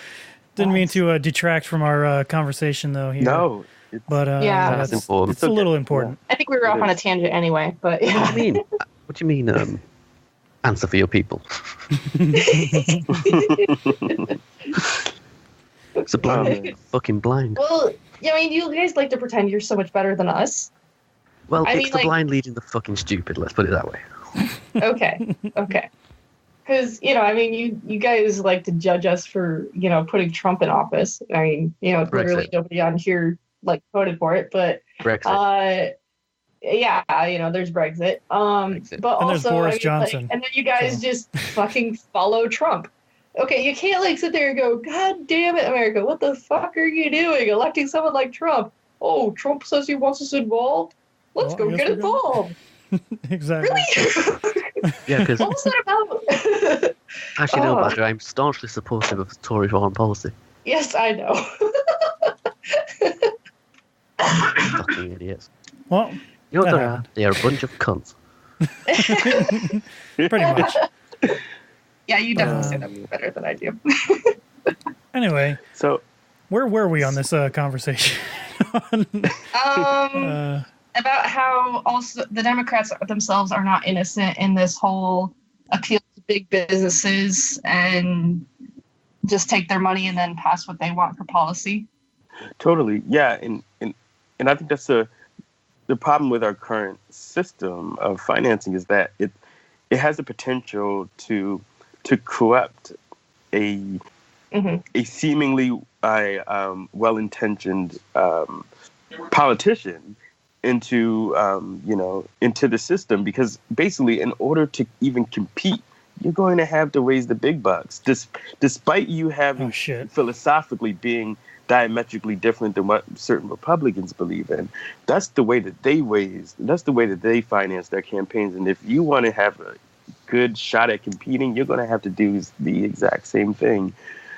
Didn't mean to detract from our conversation, though. Here. No. That's important. It's a little important. I think we were off on a tangent anyway, but yeah. What do you mean, answer for your people? It's a blind, fucking blind. Well, I mean, you guys like to pretend you're so much better than us. Well, it's the blind leading the fucking stupid, let's put it that way. Okay. Because, I mean, you guys like to judge us for, putting Trump in office. I mean, literally nobody on here, voted for it. But, Brexit. There's Brexit. But and also, there's Boris Johnson. And then you guys just fucking follow Trump. Okay, you can't, sit there and go, God damn it, America, what the fuck are you doing electing someone like Trump? Oh, Trump says he wants us involved? Let's go get involved. Exactly. Really? Yeah, because what was that about? Actually, no, Badger. I'm staunchly supportive of Tory foreign policy. Yes, I know. Fucking idiots. Well, you know what they are? They are a bunch of cunts. Pretty much. Yeah, you definitely say that better than I do. Anyway, so where were we on this conversation? About how also the Democrats themselves are not innocent in this whole appeal to big businesses and just take their money and then pass what they want for policy. Totally, yeah, and I think that's the problem with our current system of financing is that it has the potential to corrupt a seemingly well-intentioned politician into the system, because basically in order to even compete, you're going to have to raise the big bucks, despite you having philosophically being diametrically different than what certain Republicans believe in. That's the way that they finance their campaigns. And if you want to have a good shot at competing, you're going to have to do the exact same thing.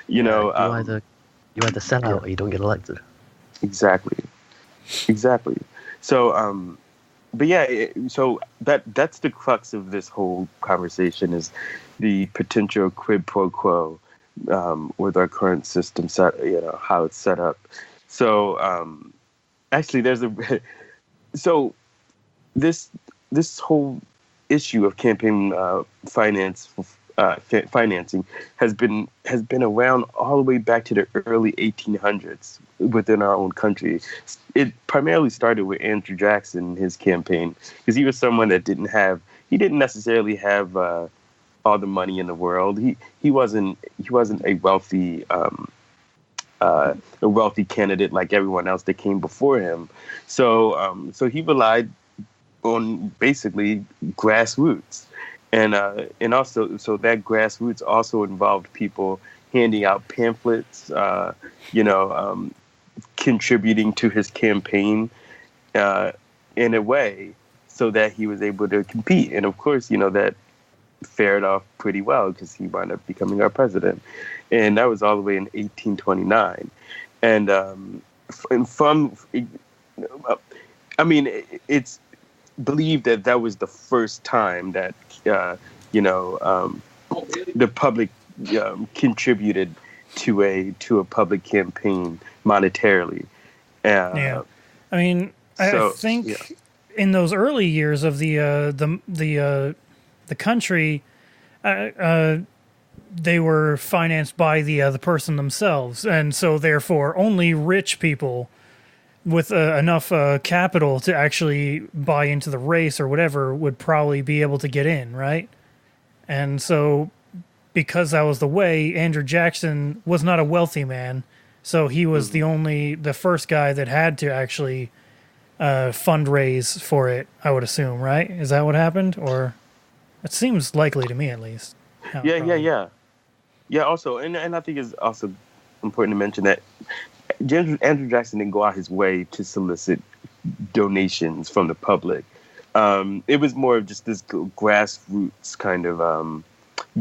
You either sell out or you don't get elected. Exactly. So, but yeah, so that's the crux of this whole conversation is the potential quid pro quo with our current system how it's set up. So, actually, this whole issue of campaign financing has been around all the way back to the early 1800s within our own country. It primarily started with Andrew Jackson, his campaign, because he was someone that didn't necessarily have all the money in the world. He wasn't a wealthy candidate like everyone else that came before him. So he relied on basically grassroots. And also, so that grassroots also involved people handing out pamphlets, contributing to his campaign, in a way so that he was able to compete. And of course, that fared off pretty well because he wound up becoming our president. And that was all the way in 1829. And it's believed that was the first time that, the public contributed to a public campaign monetarily. I think in those early years of the country, they were financed by the person themselves, and so therefore only rich people with enough capital to actually buy into the race or whatever would probably be able to get in, right? And so, because that was the way, Andrew Jackson was not a wealthy man, so he was the first guy that had to actually fundraise for it, I would assume, right? Is that what happened? Or it seems likely to me, at least. Yeah, also, and I think it's also important to mention that Andrew Jackson didn't go out his way to solicit donations from the public. It was more of just this grassroots kind of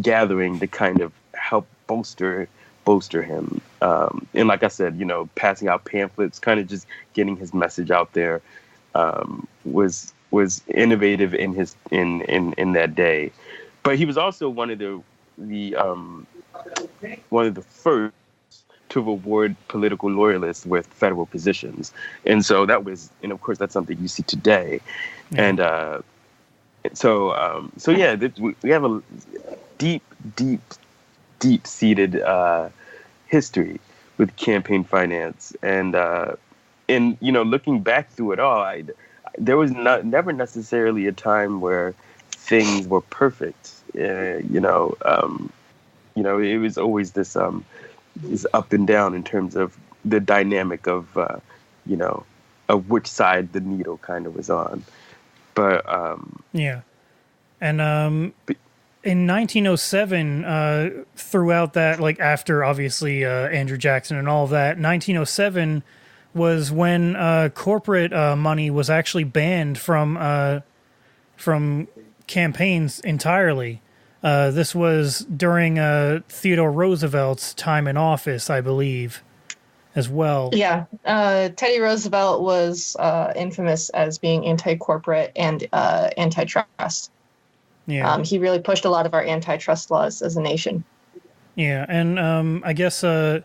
gathering to kind of help bolster him. And like I said, passing out pamphlets, kind of just getting his message out there, was innovative in that day. But he was also one of the first to reward political loyalists with federal positions. And so of course that's something you see today. Yeah. And we have a deep seated history with campaign finance. And looking back through it all, there was never necessarily a time where things were perfect. It was always this up and down in terms of the dynamic of which side the needle kind of was on. But in 1907, throughout that, like after obviously Andrew Jackson and all of that, 1907 was when corporate money was actually banned from campaigns entirely. This was during Theodore Roosevelt's time in office, I believe, as well. Yeah. Teddy Roosevelt was infamous as being anti-corporate and antitrust. Yeah. He really pushed a lot of our antitrust laws as a nation. Yeah, and I guess who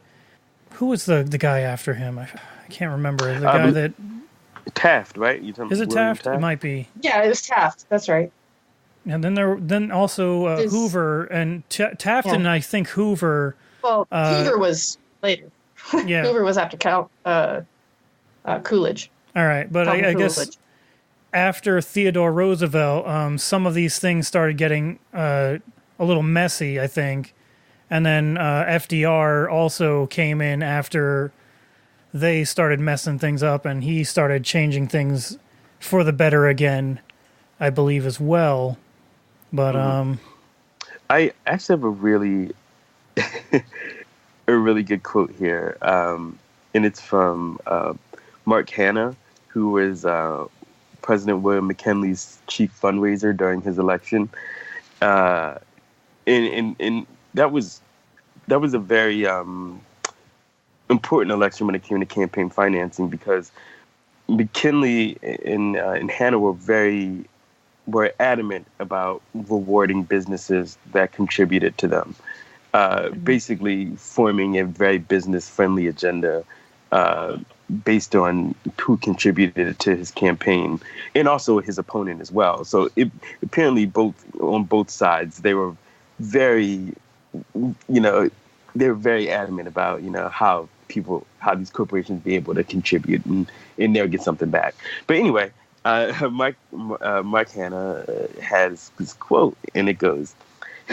was the guy after him? I can't remember. The guy that... Taft, right? Is it Taft? It might be. Yeah, it was Taft. That's right. And then also Hoover and Taft and I think Hoover. Well, Hoover was later. Yeah, Hoover was after Coolidge. All right, but I guess after Theodore Roosevelt, some of these things started getting a little messy, I think, and then FDR also came in after they started messing things up, and he started changing things for the better again, I believe, as well. But I actually have a really good quote here, and it's from Mark Hanna, who was President William McKinley's chief fundraiser during his election, and that was a very important election when it came to campaign financing, because McKinley and Hanna were adamant about rewarding businesses that contributed to them, basically forming a very business-friendly agenda based on who contributed to his campaign and also his opponent as well. So apparently on both sides, they were very, adamant about, how these corporations be able to contribute and they'll get something back. But anyway, Mark Hanna has this quote, and it goes,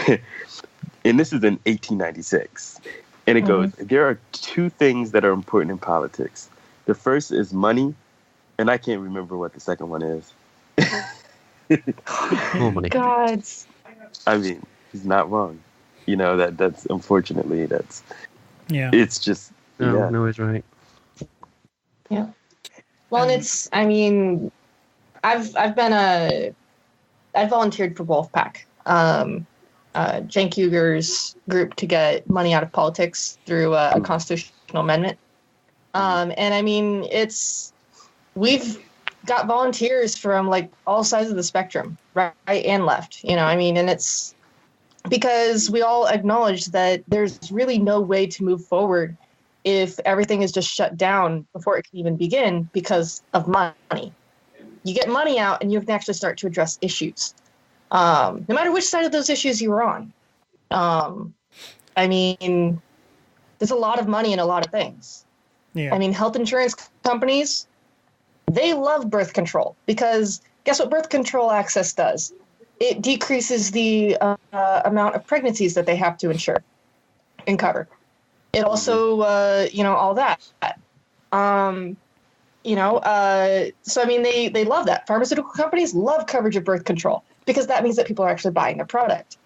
and this is in 1896, and it goes, there are two things that are important in politics. The first is money, and I can't remember what the second one is. Money. God. I mean, he's not wrong. That's unfortunately, it's just, No, he's right. Yeah. Well, and I've volunteered for Wolf-PAC, Cenk Uger's group, to get money out of politics through a constitutional amendment. And I mean, we've got volunteers from like all sides of the spectrum, right and left, I mean, and it's because we all acknowledge that there's really no way to move forward if everything is just shut down before it can even begin because of money. You get money out and you can actually start to address issues, no matter which side of those issues you were on. I mean, there's a lot of money in a lot of things. Yeah. I mean, health insurance companies, they love birth control because guess what birth control access does? It decreases the amount of pregnancies that they have to insure and cover. It also, all that. So, I mean, they love that. Pharmaceutical companies love coverage of birth control because that means that people are actually buying their product.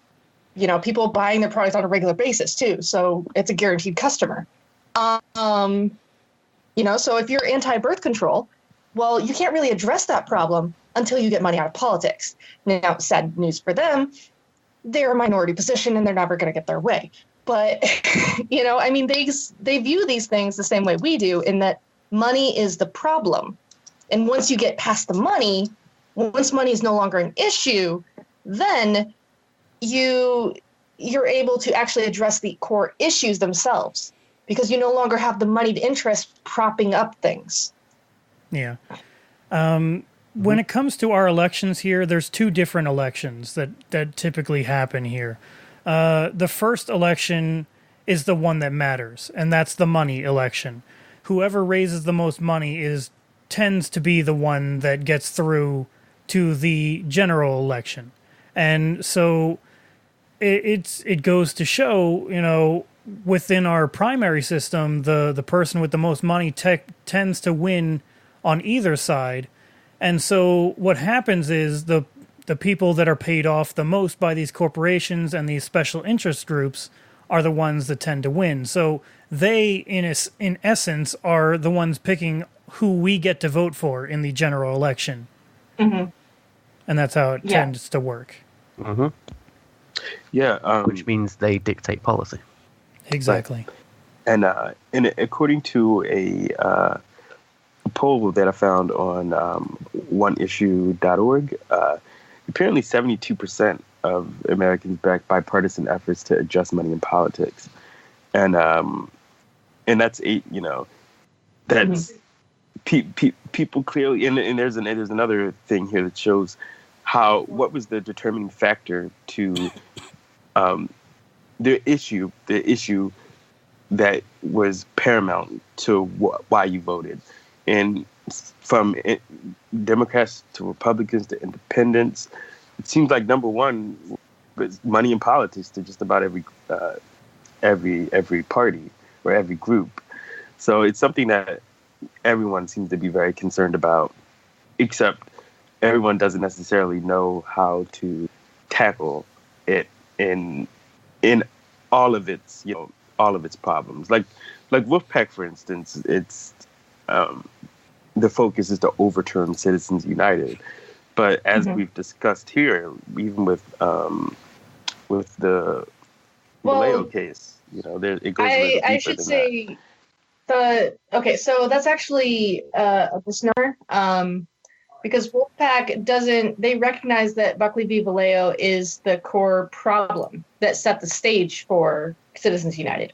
People buying their product on a regular basis, too. So it's a guaranteed customer. So if you're anti-birth control, well, you can't really address that problem until you get money out of politics. Now, sad news for them, they're a minority position and they're never going to get their way. But, I mean, they view these things the same way we do, in that money is the problem. And once you get past the money, once money is no longer an issue, then you're able to actually address the core issues themselves, because you no longer have the moneyed interest propping up things. Yeah. When it comes to our elections here, there's two different elections that typically happen here. The first election is the one that matters, and that's the money election. Whoever raises the most money tends to be the one that gets through to the general election. And so it goes to show, within our primary system, the person with the most money tends to win on either side. And so what happens is the people that are paid off the most by these corporations and these special interest groups are the ones that tend to win. So they, in essence, are the ones picking who we get to vote for in the general election. Mm-hmm. And that's how it tends to work. Mm-hmm. Yeah. Which means they dictate policy. Exactly. Right. And according to a poll that I found on oneissue.org, apparently 72% of Americans back bipartisan efforts to adjust money in politics, and that's that's people clearly. And there's another thing here that shows what was the determining factor to the issue that was paramount to why you voted, and from Democrats to Republicans to Independents, it seems like number one was money in politics to just about every party or every group. So it's something that everyone seems to be very concerned about, except everyone doesn't necessarily know how to tackle it in all of its problems. Like Wolf-PAC, for instance, it's the focus is to overturn Citizens United, but as we've discussed here, even with the Valeo case, it goes a little deeper. I should say so that's actually a misnomer, because Wolf-PAC they recognize that Buckley v. Valeo is the core problem that set the stage for Citizens United.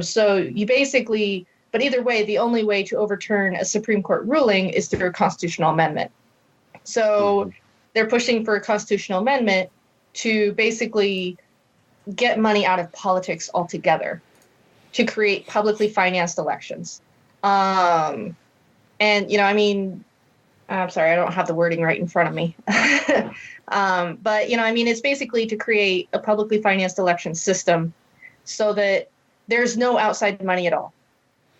So you basically, but either way, the only way to overturn a Supreme Court ruling is through a constitutional amendment. So they're pushing for a constitutional amendment to basically get money out of politics altogether, to create publicly financed elections. And, I'm sorry, I don't have the wording right in front of me. But, it's basically to create a publicly financed election system so that there's no outside money at all.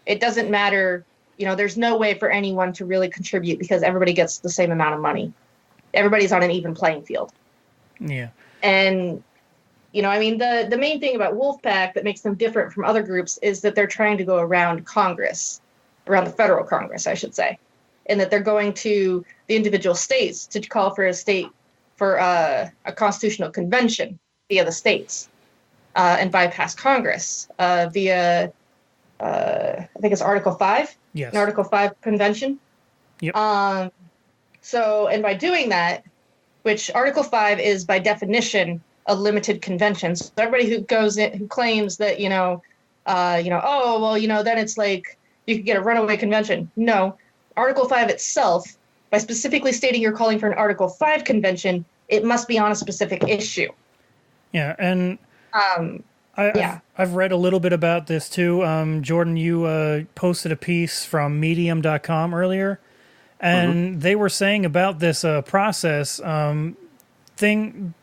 It doesn't matter, there's no way for anyone to really contribute because everybody gets the same amount of money. Everybody's on an even playing field. Yeah. And, the main thing about Wolf-PAC that makes them different from other groups is that they're trying to go around Congress, around the federal Congress, I should say. in that they're going to the individual states to call for a constitutional convention via the states and bypass Congress via, I think it's Article 5, Yes. an Article 5 convention. Yep. So, and by doing that, which Article 5 is by definition a limited convention. So everybody who goes in, who claims that, then it's like you could get a runaway convention. No, Article 5 itself, by specifically stating you're calling for an Article 5 convention, it must be on a specific issue. Yeah, and I've read a little bit about this too. Jordan, you posted a piece from medium.com earlier, and they were saying about this process thing.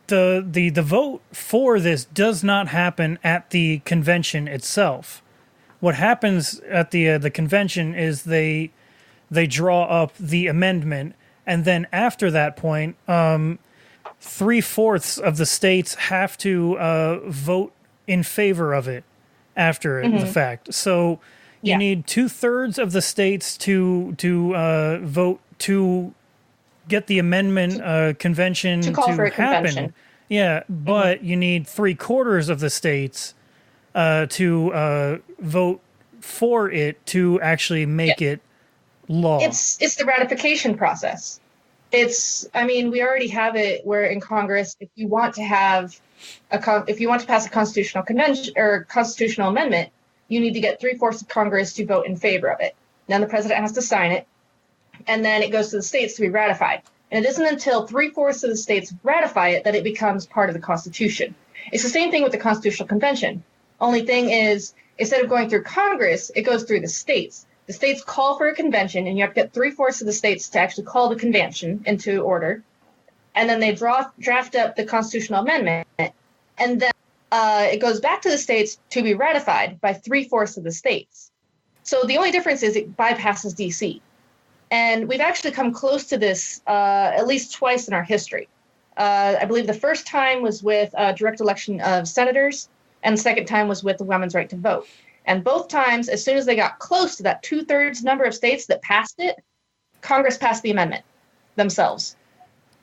The vote for this does not happen at the convention itself. What happens at the convention is they draw up the amendment, and then after that point, 3/4 of the states have to vote in favor of it after the fact. So you need 2/3 of the states to vote to get the amendment convention to call for a happen. convention. Yeah, but you need 3/4 of the states to vote for it to actually make it law. It's the ratification process. We already have it where in Congress, if you want to pass a constitutional convention or constitutional amendment, you need to get 3/4 of Congress to vote in favor of it. Then the president has to sign it, and then it goes to the states to be ratified. And it isn't until 3/4 of the states ratify it that it becomes part of the Constitution. It's the same thing with the Constitutional Convention. Only thing is, instead of going through Congress, it goes through the states. The states call for a convention, and you have to get 3/4 of the states to actually call the convention into order. And then they draft up the constitutional amendment, and then it goes back to the states to be ratified by 3/4 of the states. So the only difference is it bypasses D.C. And we've actually come close to this at least twice in our history. I believe the first time was with direct election of senators, and the second time was with the women's right to vote. And both times, as soon as they got close to that 2/3 number of states that passed it, Congress passed the amendment themselves.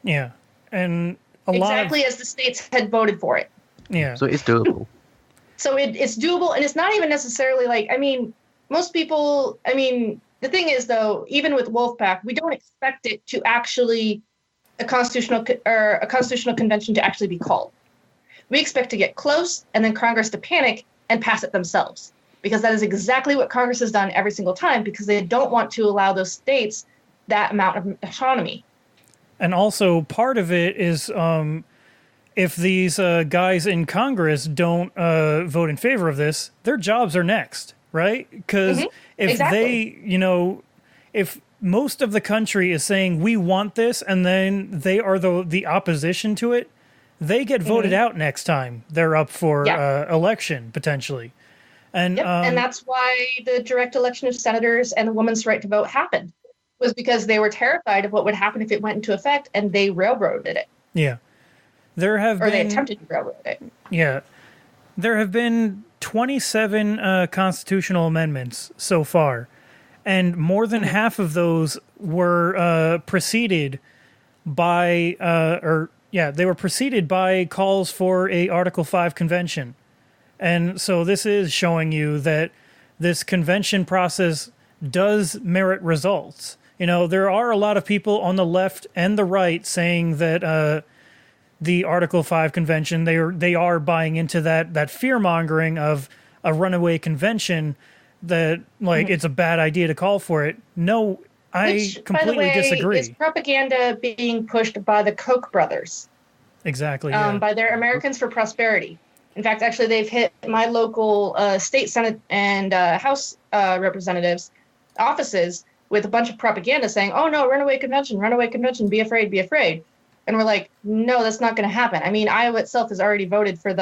Yeah, and exactly as the states had voted for it. Yeah. So it's doable. So it's doable, and it's not even necessarily most people, the thing is, though, even with Wolf-PAC, we don't expect it to actually a constitutional convention to actually be called. We expect to get close and then Congress to panic and pass it themselves, because that is exactly what Congress has done every single time, because they don't want to allow those states that amount of autonomy. And also part of it is if these guys in Congress don't vote in favor of this, their jobs are next, right? Because if if most of the country is saying we want this, and then they are the opposition to it, they get voted out next time they're up for election potentially. And and that's why the direct election of senators and the women's right to vote happened, was because they were terrified of what would happen if it went into effect, and they railroaded it. Yeah. They attempted to railroad it. Yeah. There have been 27 constitutional amendments so far, and more than half of those were preceded by they were preceded by calls for a Article 5 convention. And so this is showing you that this convention process does merit results. There are a lot of people on the left and the right saying that the Article 5 convention, they are buying into that fear-mongering of a runaway convention, that it's a bad idea to call for it. No, I completely disagree. It's propaganda being pushed by the Koch brothers. Exactly. By their Americans for Prosperity. In fact, actually, they've hit my local state Senate and House representatives' offices with a bunch of propaganda saying, "Oh no, runaway convention, be afraid, be afraid." And we're like, no, that's not going to happen. Iowa itself has already voted for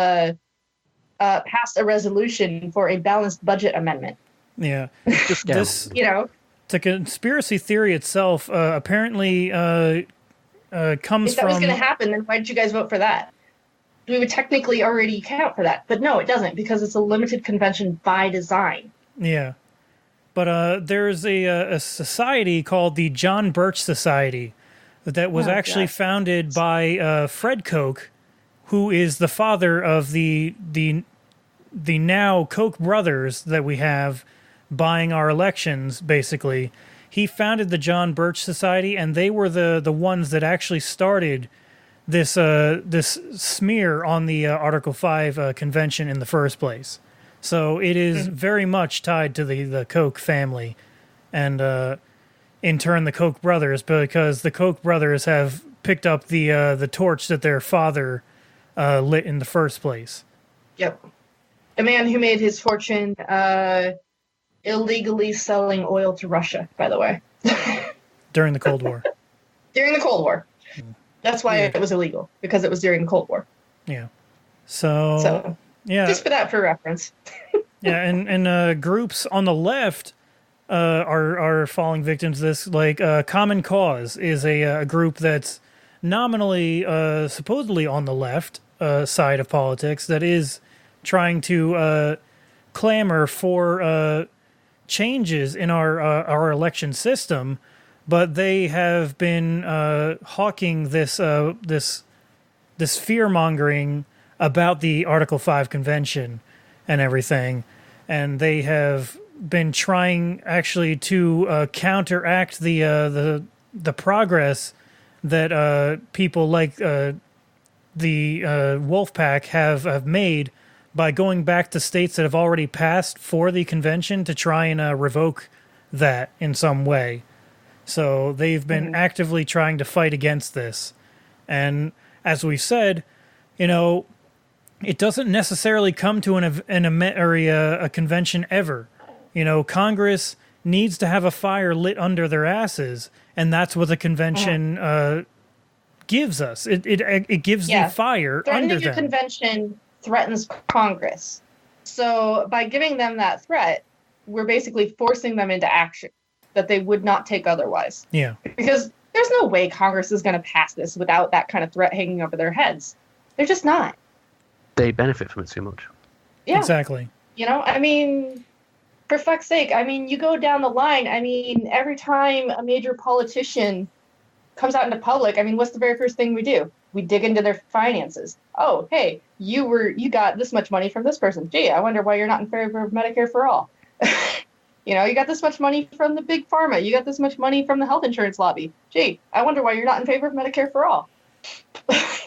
passed a resolution for a balanced budget amendment. Yeah. The conspiracy theory itself apparently comes from... If that was going to happen, then why did you guys vote for that? We would technically already account for that. But no, it doesn't, because it's a limited convention by design. Yeah. But there's a society called the John Birch Society that was actually founded by Fred Koch, who is the father of the now Koch brothers that we have buying our elections, basically. He founded the John Birch Society, and they were the ones that actually started this smear on the Article 5 convention in the first place. So it is very much tied to the Koch family, and in turn the Koch brothers, because the Koch brothers have picked up the torch that their father lit in the first place. Yep. A man who made his fortune illegally selling oil to Russia, by the way. During the Cold War. During the Cold War. That's why it was illegal, because it was during the Cold War. Yeah. So yeah. Just for that for reference. Yeah, and groups on the left are falling victims to this. Like Common Cause is a group that's nominally, supposedly on the left side of politics that is trying to clamor for changes in our election system, but they have been hawking this fear mongering about the Article 5 convention and everything, and they have been trying actually to counteract the progress that people like the Wolf-PAC have made by going back to states that have already passed for the convention to try and revoke that in some way. So they've been actively trying to fight against this. And as we've said, it doesn't necessarily come to a convention ever. Congress needs to have a fire lit under their asses, and that's what the convention gives us. It gives the fire under them. The convention threatens Congress. So by giving them that threat, we're basically forcing them into action that they would not take otherwise. Yeah. Because there's no way Congress is going to pass this without that kind of threat hanging over their heads. They're just not. They benefit from it too much. Yeah. Exactly. For fuck's sake, you go down the line, every time a major politician comes out into public, what's the very first thing we do? We dig into their finances. Oh, hey, you got this much money from this person. Gee, I wonder why you're not in favor of Medicare for all. You got this much money from the big pharma. You got this much money from the health insurance lobby. Gee, I wonder why you're not in favor of Medicare for all.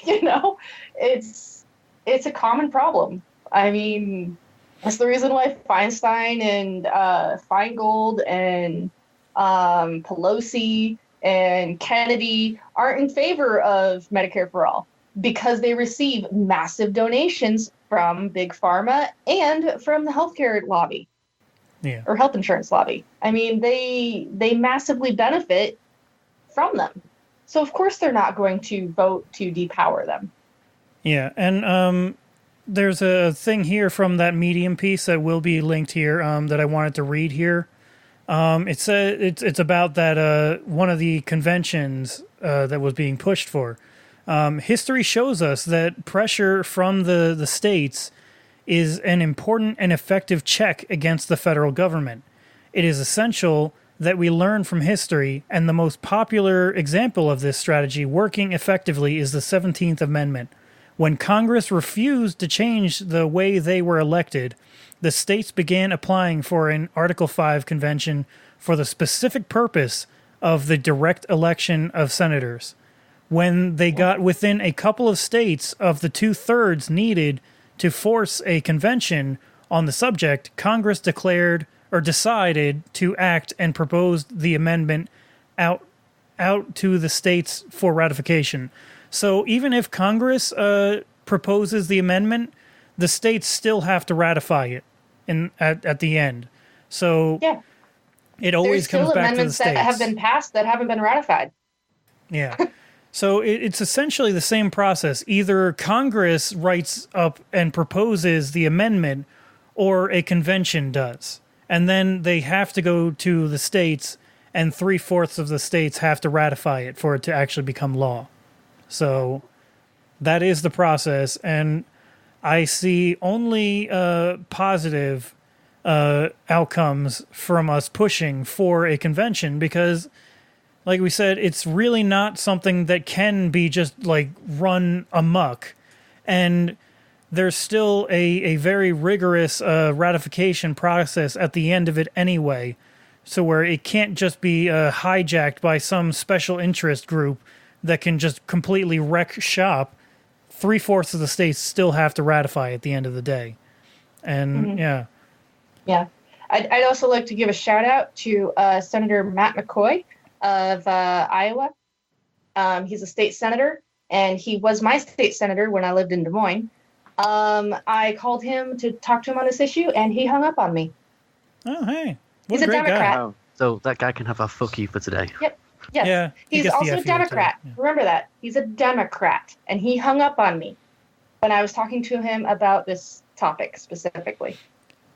It's a common problem. That's the reason why Feinstein and Feingold and Pelosi and Kennedy aren't in favor of Medicare for all, because they receive massive donations from big pharma and from the healthcare lobby. Yeah. Or health insurance lobby. They massively benefit from them. So of course they're not going to vote to depower them. Yeah, and there's a thing here from that Medium piece that will be linked here that I wanted to read here. It's about that one of the conventions that was being pushed for. History shows us that pressure from the states is an important and effective check against the federal government. It is essential that we learn from history, and the most popular example of this strategy working effectively is the 17th Amendment. When Congress refused to change the way they were elected, the states began applying for an Article 5 convention for the specific purpose of the direct election of senators. When they got within a couple of states of the 2/3 needed to force a convention on the subject, Congress decided to act and proposed the amendment out to the states for ratification. So even if Congress proposes the amendment, the states still have to ratify it at the end. So it always comes back to the states. There's still amendments that have been passed that haven't been ratified. Yeah. So it's essentially the same process. Either Congress writes up and proposes the amendment, or a convention does. And then they have to go to the states, and 3/4 of the states have to ratify it for it to actually become law. So that is the process, and I see only positive outcomes from us pushing for a convention, because, like we said, it's really not something that can be just like run amok, and there's still a very rigorous ratification process at the end of it anyway, so where it can't just be hijacked by some special interest group that can just completely wreck shop. 3/4 of the states still have to ratify at the end of the day. And yeah. I'd also like to give a shout out to Senator Matt McCoy of Iowa. He's a state senator, and he was my state senator when I lived in Des Moines. I called him to talk to him on this issue, and he hung up on me. Oh, hey. He's a Democrat. Wow. So that guy can have a fuck you for today. Yep. Yes. Yeah, he he's gets the also a FU Democrat. too. Yeah. Remember that. He's a Democrat, and he hung up on me when I was talking to him about this topic specifically.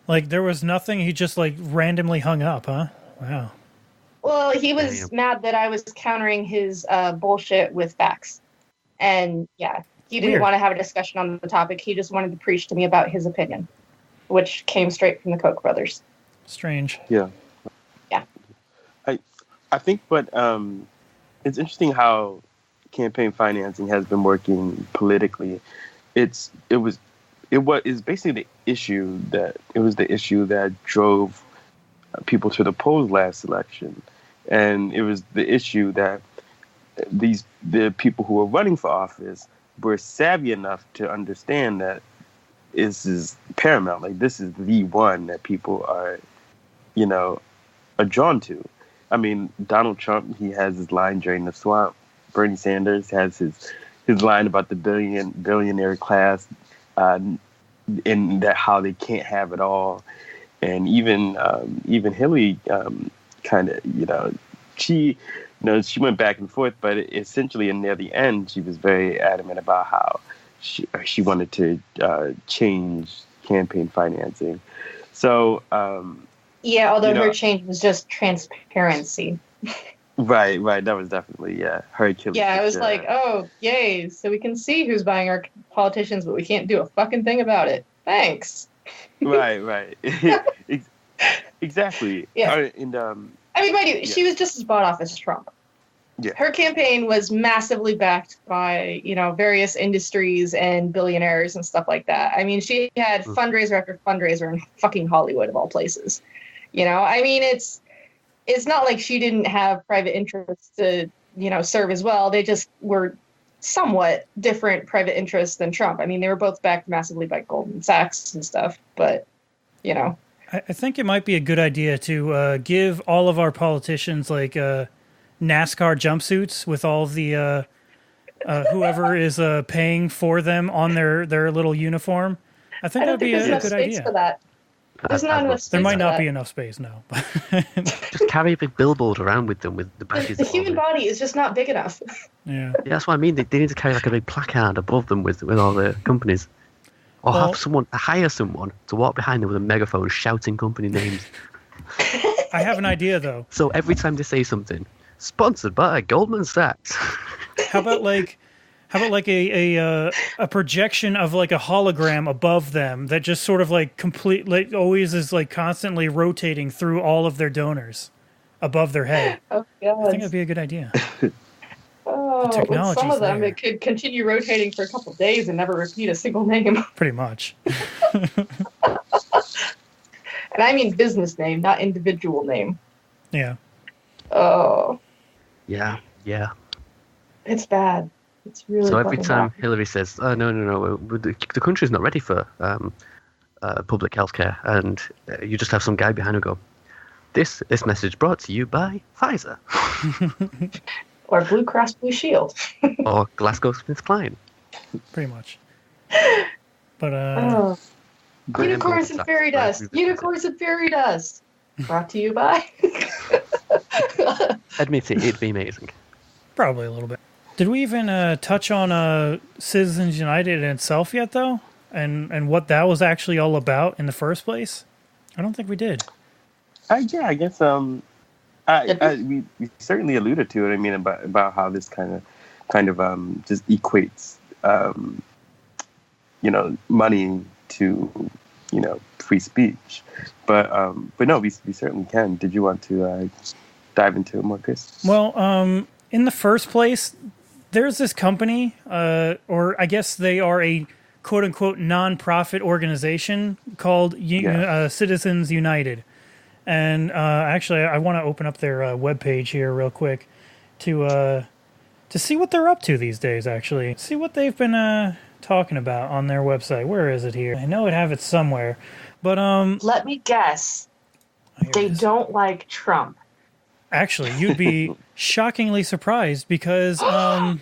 Like, there was nothing, he just like randomly hung up, huh? Wow. Well, he was mad that I was countering his bullshit with facts. And yeah, he didn't Weird. want to have a discussion on the topic. He just wanted to preach to me about his opinion, which came straight from the Koch brothers. Strange. Yeah. Yeah. I think, but it's interesting how campaign financing has been working politically. It was basically the issue that drove people to the polls last election, and it was the issue that the people who were running for office were savvy enough to understand that this is paramount. Like, this is the one that people are drawn to. I mean, Donald Trump, he has his line "Drain the Swamp." Bernie Sanders has his line about the billionaire class, in that how they can't have it all, and even Hillary kind of she went back and forth, but essentially near the end she was very adamant about how she wanted to change campaign financing. So although her change was just transparency. Right. That was definitely her Achilles. Yeah, it was like, oh, yay! So we can see who's buying our politicians, but we can't do a fucking thing about it. Thanks. Right. Exactly. Yeah. And I mean, mind you, she was just as bought off as Trump. Yeah. Her campaign was massively backed by, various industries and billionaires and stuff like that. I mean, she had fundraiser after fundraiser in fucking Hollywood, of all places. I mean, it's not like she didn't have private interests to, serve as well. They just were somewhat different private interests than Trump. I mean, they were both backed massively by Goldman Sachs and stuff, but, I think it might be a good idea to give all of our politicians like NASCAR jumpsuits with all of the whoever is paying for them on their little uniform. I think that'd be a good idea. For that. There's not enough space. There might for not that. be enough space, no. Just carry a big billboard around with them with the badges. The human body is just not big enough. Yeah. Yeah, that's what I mean. They need to carry like a big placard above them with all the companies. Or hire someone to walk behind them with a megaphone shouting company names. I have an idea, though. So every time they say something, sponsored by Goldman Sachs. How about a projection of like a hologram above them that just sort of like always is like constantly rotating through all of their donors above their head. Oh, God. I think that'd be a good idea. With some of them, it could continue rotating for a couple of days and never repeat a single name. Pretty much. And I mean business name, not individual name. Yeah. Oh. Yeah. It's bad. It's really. So every time bad. Hillary says, "Oh no, the country's not ready for public healthcare," and you just have some guy behind her go, "This message brought to you by Pfizer." Or Blue Cross Blue Shield. Or GlaxoSmithKline. Pretty much. But Unicorns and fairy dust. Unicorns and fairy dust. Brought to you by. Admit it, it'd be amazing. probably a little bit. Did we even touch on Citizens United in itself yet, though? And what that was actually all about in the first place? I don't think we did. Yeah, I guess we certainly alluded to it. I mean, about how this kind of just equates, money to, free speech. But no, we certainly can. Did you want to dive into it more, Chris? Well, in the first place, there's this company, or I guess they are a quote-unquote non-profit organization called Citizens United. And actually, I want to open up their webpage here real quick to see what they're up to these days, actually. See what they've been talking about on their website. Where is it here? I know I have it somewhere. But let me guess. They don't like Trump. Actually, you'd be shockingly surprised because... What?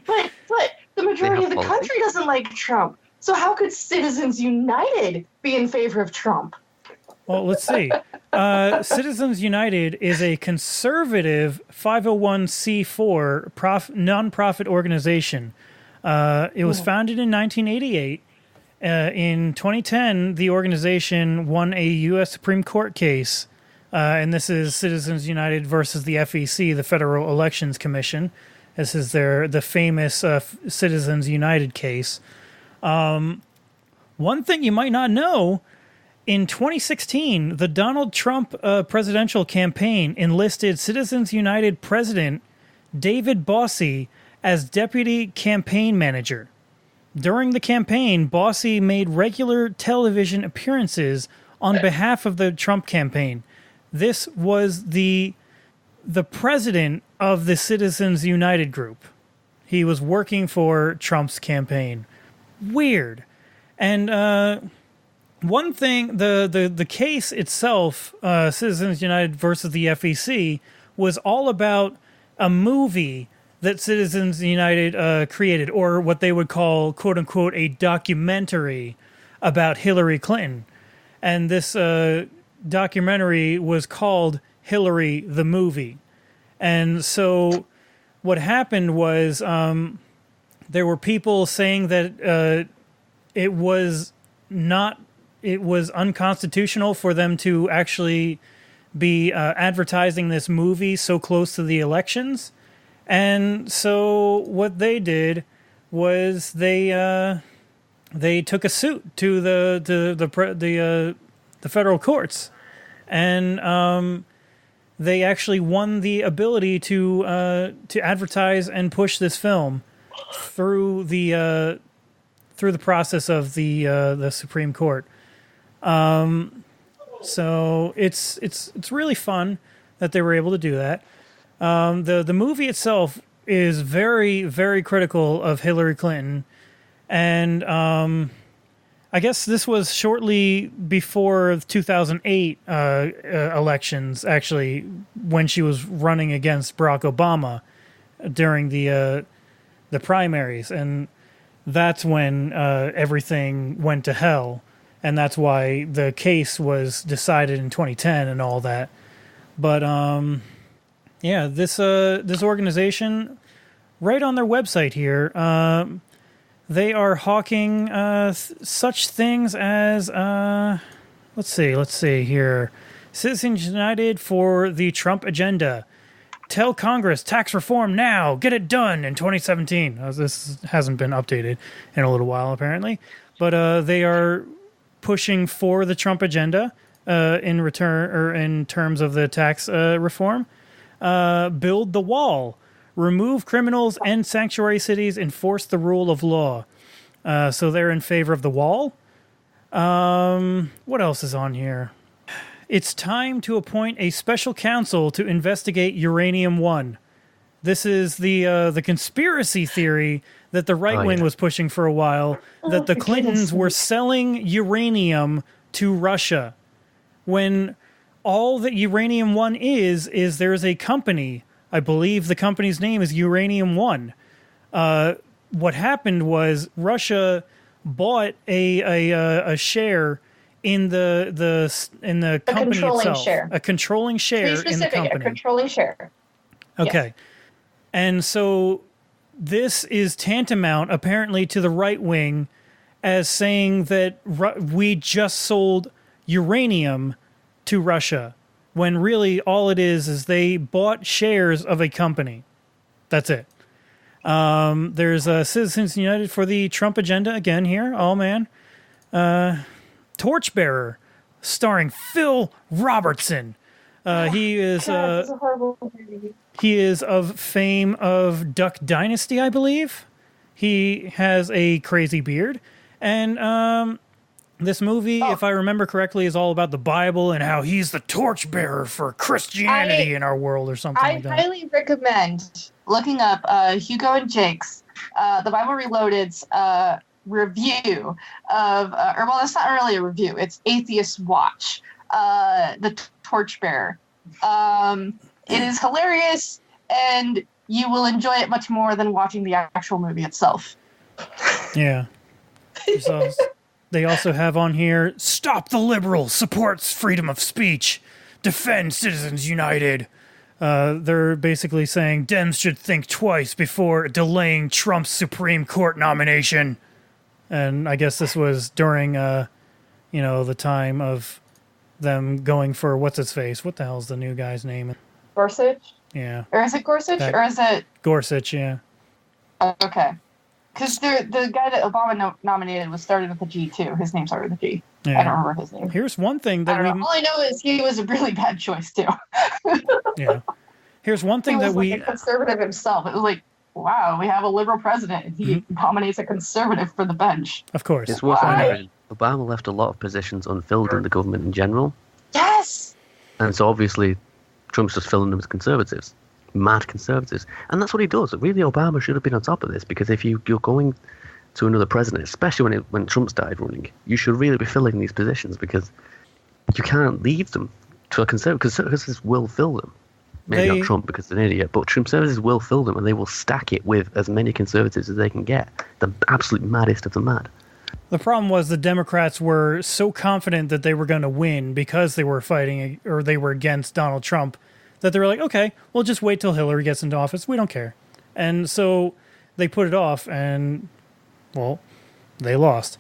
But the majority of the country doesn't like Trump. So how could Citizens United be in favor of Trump? Well, let's see. Citizens United is a conservative 501c4 nonprofit organization. It was founded in 1988. In 2010, the organization won a U.S. Supreme Court case, and this is Citizens United versus the FEC, the Federal Elections Commission. This is the famous Citizens United case. One thing you might not know, in 2016, the Donald Trump presidential campaign enlisted Citizens United President David Bossie as deputy campaign manager. During the campaign, Bossie made regular television appearances on behalf of the Trump campaign. This was the president of the Citizens United group. He was working for Trump's campaign. Weird. And one thing, the case itself, Citizens United versus the FEC, was all about a movie that Citizens United created, or what they would call, quote-unquote, a documentary about Hillary Clinton. And this documentary was called Hillary the Movie. And so what happened was there were people saying that it was unconstitutional for them to actually be advertising this movie so close to the elections. And so what they did was they took a suit to the federal courts, and they actually won the ability to advertise and push this film through the process of the Supreme Court. So it's really fun that they were able to do that. The movie itself is very, very critical of Hillary Clinton, and I guess this was shortly before 2008 elections, actually, when she was running against Barack Obama during the primaries, and that's when everything went to hell, and that's why the case was decided in 2010 and all that. But yeah, this organization, right on their website here, they are hawking such things as let's see here, Citizens United for the Trump agenda. Tell Congress tax reform now, get it done in 2017. This hasn't been updated in a little while apparently, but they are pushing for the Trump agenda in return, or in terms of the tax reform. Build the wall, remove criminals, end sanctuary cities, enforce the rule of law. So they're in favor of the wall. What else is on here? It's time to appoint a special counsel to investigate Uranium One. This is the conspiracy theory that the right wing was pushing for a while, that the Clintons were selling uranium to Russia. When all that Uranium One is there's a company, I believe the company's name is Uranium One. What happened was Russia bought a share in the company itself. A controlling share in the company. A controlling share. Okay. Yes. And so this is tantamount, apparently, to the right wing as saying that we just sold uranium to Russia, when really all it is they bought shares of a company. That's it. There's Citizens United for the Trump agenda again here. Oh, man. Torchbearer, starring Phil Robertson. He is of fame of Duck Dynasty, I believe. He has a crazy beard, and this movie, if I remember correctly, is all about the Bible and how he's the torchbearer for Christianity in our world, or something like that. I highly recommend looking up Hugo and Jake's The Bible Reloaded's review of, or well, it's not really a review. It's Atheist Watch, the Torchbearer. It is hilarious, and you will enjoy it much more than watching the actual movie itself. Yeah. They also have on here, Stop the Liberal, supports freedom of speech, defend Citizens United. They're basically saying Dems should think twice before delaying Trump's Supreme Court nomination. And I guess this was during, the time of them going for what's-his-face. What the hell's the new guy's name? Gorsuch? Yeah. Or is it Gorsuch? Or is it... Gorsuch, yeah. Okay. Because the guy that Obama nominated was started with a G, too. His name started with a G. Yeah. I don't remember his name. Here's one thing that All I know is he was a really bad choice, too. Yeah. Here's one thing that a conservative himself. It was like, wow, we have a liberal president, and he nominates a conservative for the bench. Of course. It's worth noting, Obama left a lot of positions unfilled in the government in general. Yes! And so obviously, Trump's just filling them with conservatives. Mad conservatives. And that's what he does. Really, Obama should have been on top of this, because if you're going to another president, especially when Trump started running, you should really be filling these positions, because you can't leave them to a conservative. Conservatives will fill them. Maybe not Trump because he's an idiot, but conservatives will fill them, and they will stack it with as many conservatives as they can get. The absolute maddest of the mad. The problem was the Democrats were so confident that they were going to win because they were fighting, or they were against Donald Trump, that they were like, okay, we'll just wait till Hillary gets into office. We don't care. And so they put it off, and, well, they lost.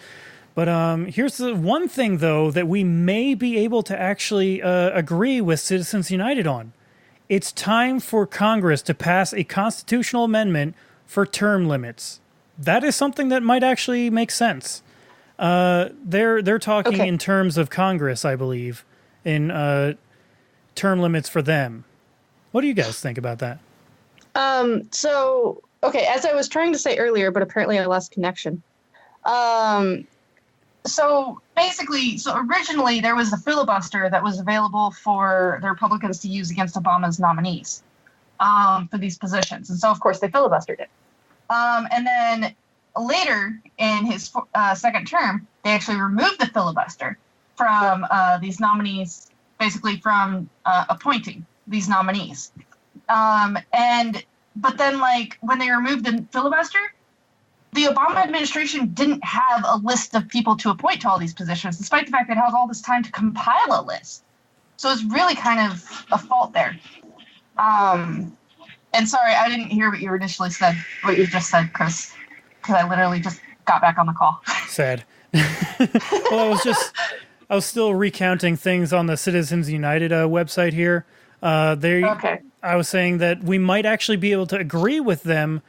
But here's the one thing, though, that we may be able to actually agree with Citizens United on. It's time for Congress to pass a constitutional amendment for term limits. That is something that might actually make sense. They're talking in terms of Congress, I believe, in term limits for them. What do you guys think about that? So, as I was trying to say earlier, but apparently I lost connection. So originally there was a filibuster that was available for the Republicans to use against Obama's nominees for these positions. And so, of course, they filibustered it. And then later in his second term, they actually removed the filibuster from these nominees, basically from appointing these nominees. But then, when they removed the filibuster, the Obama administration didn't have a list of people to appoint to all these positions, despite the fact that it had all this time to compile a list. So it's really kind of a fault there. And sorry, I didn't hear what you initially said, what you just said, Chris, because I literally just got back on the call. Sad. Well, I was still recounting things on the Citizens United website here. I was saying that we might actually be able to agree with them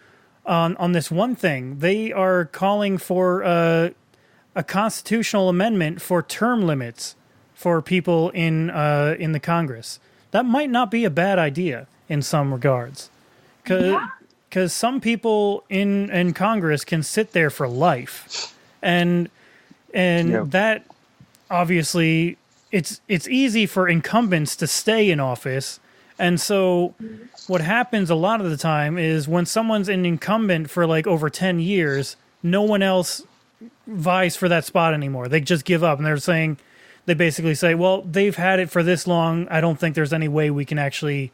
on this one thing. They are calling for a constitutional amendment for term limits for people in the Congress. That might not be a bad idea in some regards, because some people in Congress can sit there for life, and that obviously it's easy for incumbents to stay in office. And so what happens a lot of the time is when someone's an incumbent for over 10 years, no one else vies for that spot anymore. They just give up, and they basically say, well, they've had it for this long. I don't think there's any way we can actually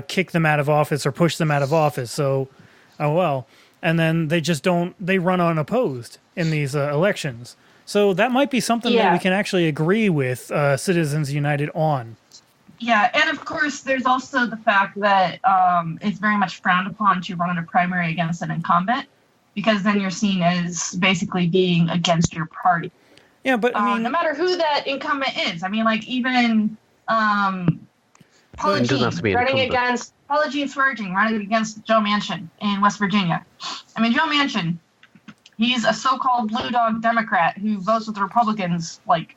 kick them out of office or push them out of office. So, oh well. And then they run unopposed in these elections. So that might be something that we can actually agree with Citizens United on. Yeah, and of course, there's also the fact that it's very much frowned upon to run in a primary against an incumbent, because then you're seen as basically being against your party. Yeah, but I mean, no matter who that incumbent is, I mean, even Paula Jean Swearengin running against Joe Manchin in West Virginia. I mean, Joe Manchin He's a so-called blue dog Democrat who votes with the Republicans like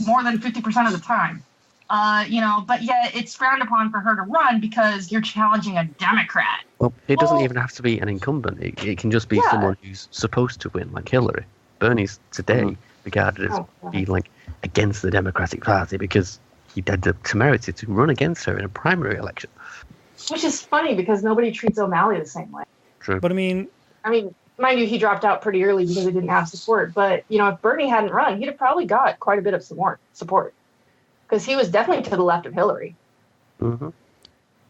more than 50% of the time. But yet it's frowned upon for her to run because you're challenging a Democrat. Well, it doesn't even have to be an incumbent. It can just be someone who's supposed to win, like Hillary. Bernie's today regarded as being like against the Democratic Party because he had the temerity to run against her in a primary election. Which is funny because nobody treats O'Malley the same way. True. But I mean, mind you, he dropped out pretty early because he didn't have support. But, if Bernie hadn't run, he'd have probably got quite a bit of support. Because he was definitely to the left of Hillary. Mm-hmm.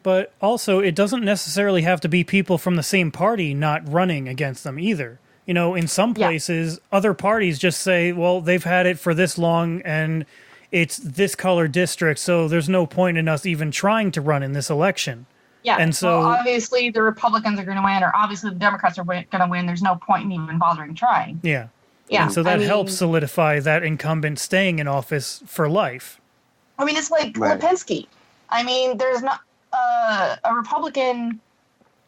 But also, it doesn't necessarily have to be people from the same party not running against them either. In some places, other parties just say, well, they've had it for this long and it's this color district, so there's no point in us even trying to run in this election. Yeah, and so obviously the Republicans are going to win, or obviously the Democrats are going to win. There's no point in even bothering trying. Yeah. Yeah. And so that helps solidify that incumbent staying in office for life. It's like Lipinski. There's not a Republican.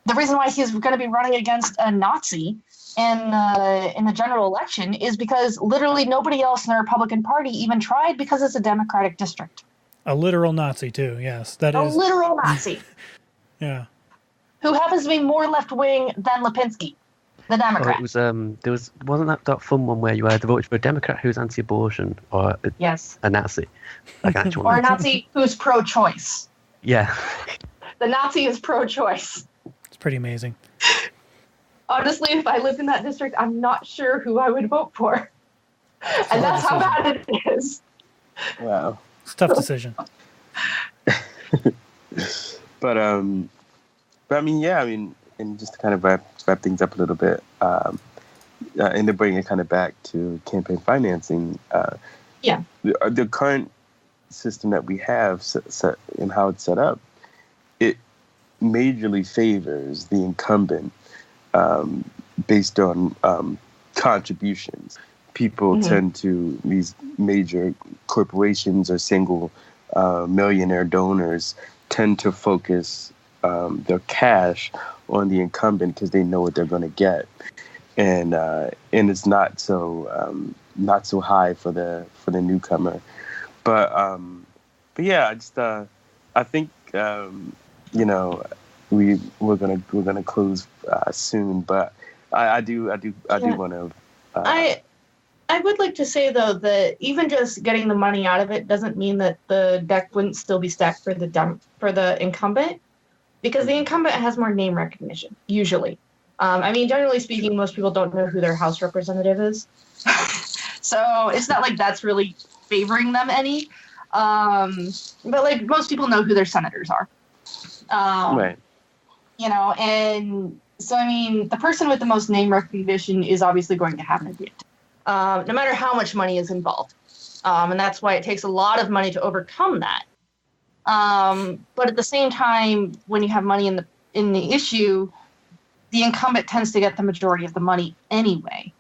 The reason why he's going to be running against a Nazi in the general election is because literally nobody else in the Republican Party even tried because it's a Democratic district. A literal Nazi too. Yes, that is a literal Nazi. Yeah. Who happens to be more left wing than Lipinski, the Democrat. It was wasn't that fun one where you either voted for a Democrat who's anti-abortion or a Nazi, like actual or a Nazi who's pro-choice. Yeah. The Nazi is pro-choice. It's pretty amazing. Honestly, if I lived in that district, I'm not sure who I would vote for. And that's how bad it is. Wow. It's a tough decision. But and just to kind of wrap things up a little bit, and to bring it kind of back to campaign financing, the current system that we have set and how it's set up, it majorly favors the incumbent based on contributions. People tend to, these major corporations or single millionaire donors tend to focus their cash on the incumbent because they know what they're going to get, and it's not so high for the newcomer. But yeah, I think we're gonna close soon. But I do want to. I would like to say, though, that even just getting the money out of it doesn't mean that the deck wouldn't still be stacked for the incumbent, because the incumbent has more name recognition, usually. Generally speaking, most people don't know who their House representative is. So it's not like that's really favoring them any. But, most people know who their senators are. Right. And so, the person with the most name recognition is obviously going to have an advantage. No matter how much money is involved. And that's why it takes a lot of money to overcome that. But at the same time, when you have money in the issue, the incumbent tends to get the majority of the money anyway.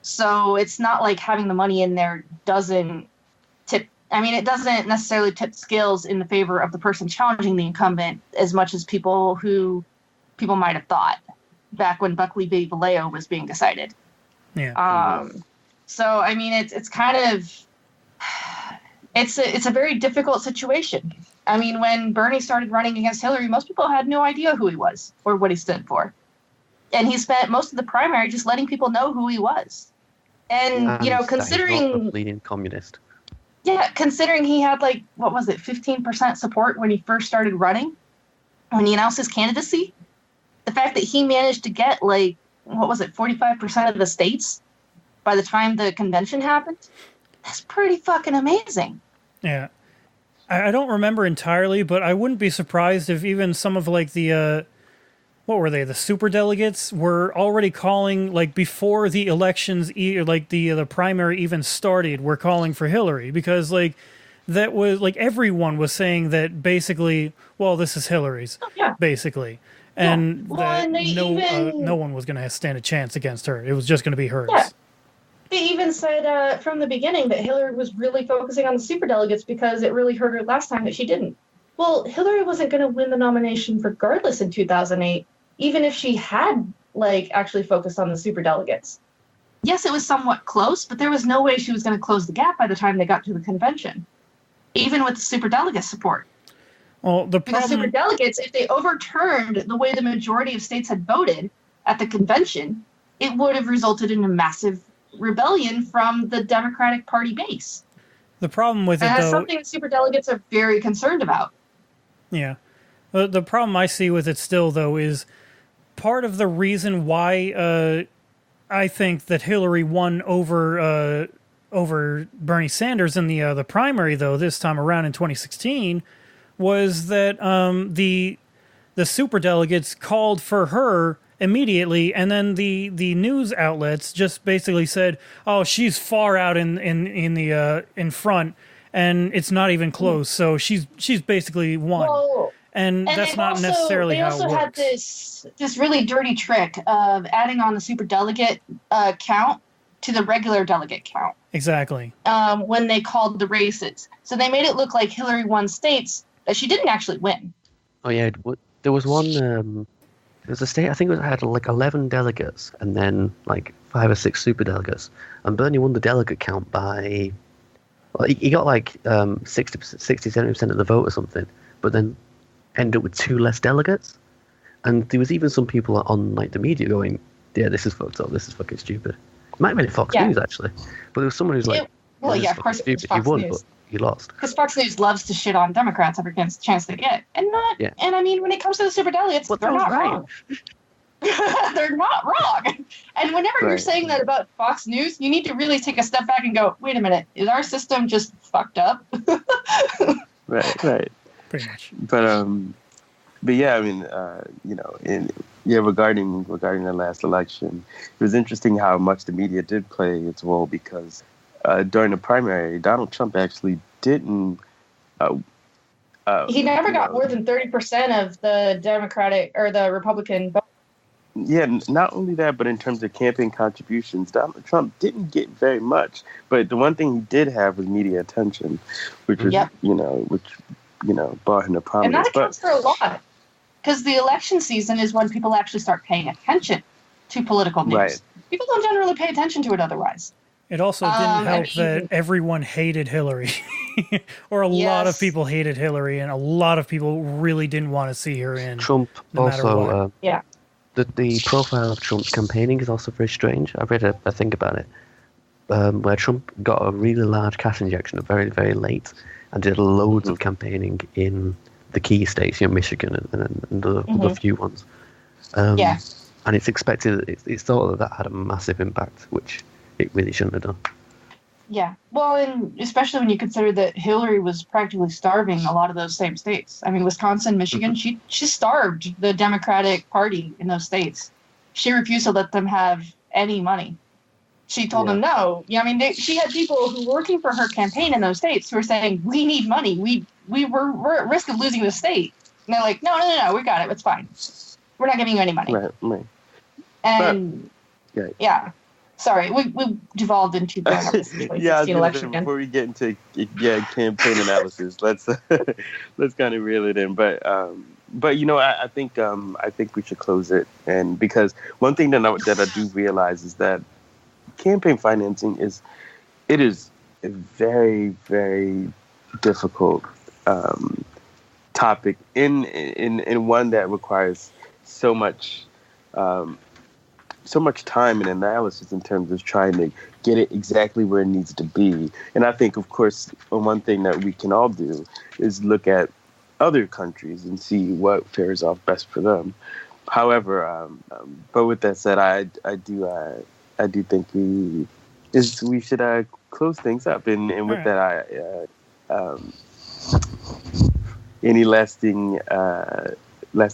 So it's not like having the money in there doesn't tip. It doesn't necessarily tip scales in the favor of the person challenging the incumbent as much as people might have thought back when Buckley v. Valeo was being decided. Yeah. So, it's kind of, it's a very difficult situation. When Bernie started running against Hillary, most people had no idea who he was or what he stood for. And he spent most of the primary just letting people know who he was. And, considering... a bleeding communist. Yeah, considering he had, 15% support when he first started running, when he announced his candidacy, the fact that he managed to get, 45% of the states by the time the convention happened, that's pretty fucking amazing. Yeah. I don't remember entirely, but I wouldn't be surprised if even some of the what were they, the superdelegates were already calling, before the elections, the primary even started, were calling for Hillary, because that was everyone was saying that basically, well, this is Hillary's, basically. And no one was going to stand a chance against her. It was just going to be hers. Yeah. They even said from the beginning that Hillary was really focusing on the superdelegates because it really hurt her last time that she didn't. Well, Hillary wasn't going to win the nomination regardless in 2008, even if she had actually focused on the superdelegates. yes, it was somewhat close, but there was no way she was going to close the gap by the time they got to the convention, even with the superdelegate support. Well, the Because problem... superdelegates, if they overturned the way the majority of states had voted at the convention, it would have resulted in a massive rebellion from the Democratic Party base. The problem with it, and that's though... something superdelegates are very concerned about. Yeah. The problem I see with it still, though, is part of the reason why I think that Hillary won over Bernie Sanders in the primary, though, this time around in 2016, was that the superdelegates called for her immediately, and then the news outlets just basically said, "Oh, she's far out in front, and it's not even close." So she's basically won. Well, and that's not necessarily how it works. They also had this really dirty trick of adding on the superdelegate count to the regular delegate count. Exactly. When they called the races, so they made it look like Hillary won states that she didn't actually win. Oh yeah, there was one. There was a state, I think it had like 11 delegates and then like 5 or 6 superdelegates. And Bernie won the delegate count by, well, he got like 60-70% of the vote or something, but then ended up with 2 less delegates. And there was even some people on like the media going, "Yeah, this is fucked up. This is fucking stupid." It might have been Fox News actually, but there was someone who's like, "Well, yeah, of course, stupid. Fox You won, News. But you lost." Because Fox News loves to shit on Democrats every chance they get, and I mean, when it comes to the superdelegates, they're not wrong. They're not wrong. And whenever you're saying that about Fox News, you need to really take a step back and go, "Wait a minute, is our system just fucked up?" Right. Pretty much. But yeah, I mean, regarding the last election, it was interesting how much the media did play its role because during the primary, Donald Trump actually didn't. He never got more than 30% of the Democratic or the Republican vote. Yeah, not only that, but in terms of campaign contributions, Donald Trump didn't get very much. But the one thing he did have was media attention, which was, brought him to prominence. And that accounts for a lot. Because the election season is when people actually start paying attention to political news. Right. People don't generally pay attention to it otherwise. It also didn't help that everyone hated Hillary. Or a lot of people hated Hillary, and a lot of people really didn't want to see her in. Trump no also... The profile of Trump's campaigning is also very strange. I read a thing about it, where Trump got a really large cash injection very, very late and did loads of campaigning in the key states, Michigan and the few ones. And it's expected, it's thought that had a massive impact, which it really shouldn't have done. Yeah, well, and especially when you consider that Hillary was practically starving a lot of those same states. I mean, Wisconsin, Michigan, she starved the Democratic Party in those states. She refused to let them have any money. She told them no. Yeah, I mean, she had people who were working for her campaign in those states who were saying, "We need money. We're at risk of losing the state." And they're like, "No, we got it. It's fine. We're not giving you any money." Right. And sorry, we devolved into the 2016 election again. Before we get into campaign analysis, let's kind of reel it in. But I think we should close it, and because one thing that I do realize is that campaign financing is a very, very difficult topic in one that requires so much time and analysis in terms of trying to get it exactly where it needs to be. And I think, of course, one thing that we can all do is look at other countries and see what fares off best for them. However, but with that said, I do think we should close things up. And with that, any lasting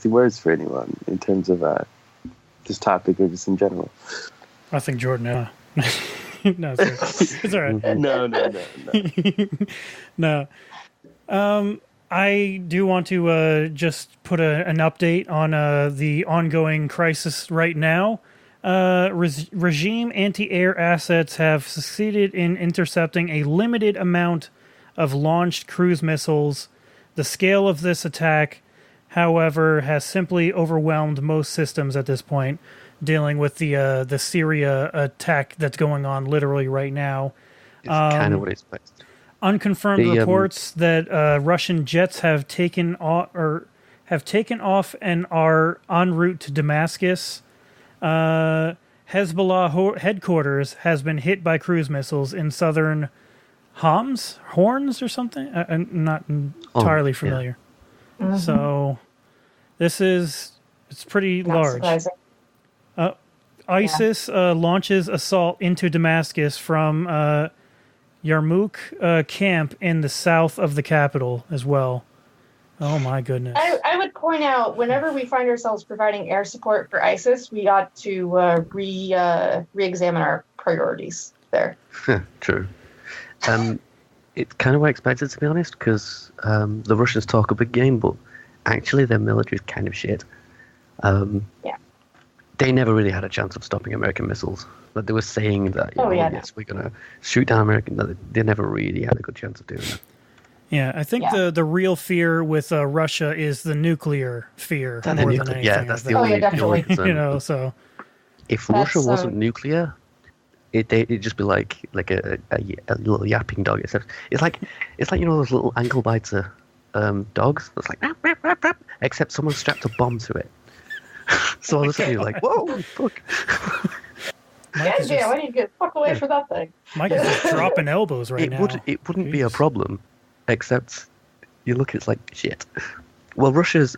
words for anyone in terms of this topic or just in general? I think Jordan. No, it's all right. No. I do want to just put an update on the ongoing crisis right now. Regime anti-air assets have succeeded in intercepting a limited amount of launched cruise missiles. The scale of this attack, however, has simply overwhelmed most systems at this point. dealing with the Syria attack that's going on literally right now. It's kind of what I expected. Unconfirmed reports that Russian jets have taken off and are en route to Damascus. Hezbollah headquarters has been hit by cruise missiles in southern Horns or something. I'm not entirely familiar. Yeah. Mm-hmm. So it's pretty large. ISIS launches assault into Damascus from Yarmouk camp in the south of the capital as well. Oh my goodness. I would point out, whenever we find ourselves providing air support for ISIS, we ought to re-examine our priorities there. True. It's kind of what I expected, to be honest, because the Russians talk a big game, but actually their military is kind of shit. They never really had a chance of stopping American missiles. But they were saying that, yes, we're going to shoot down American. They never really had a good chance of doing that. Yeah, I think the real fear with Russia is the nuclear fear more than anything. Yeah, that's the only concern. So if Russia wasn't nuclear, it'd just be like a little yapping dog. It's like those little ankle biter dogs. That's like rap, rap, rap, rap, except someone strapped a bomb to it. So all of a sudden you're like, whoa, fuck. I need to get the fuck away from that thing. Mike is just dropping elbows now. It wouldn't be a problem, except you look, it's like shit. Well, Russia's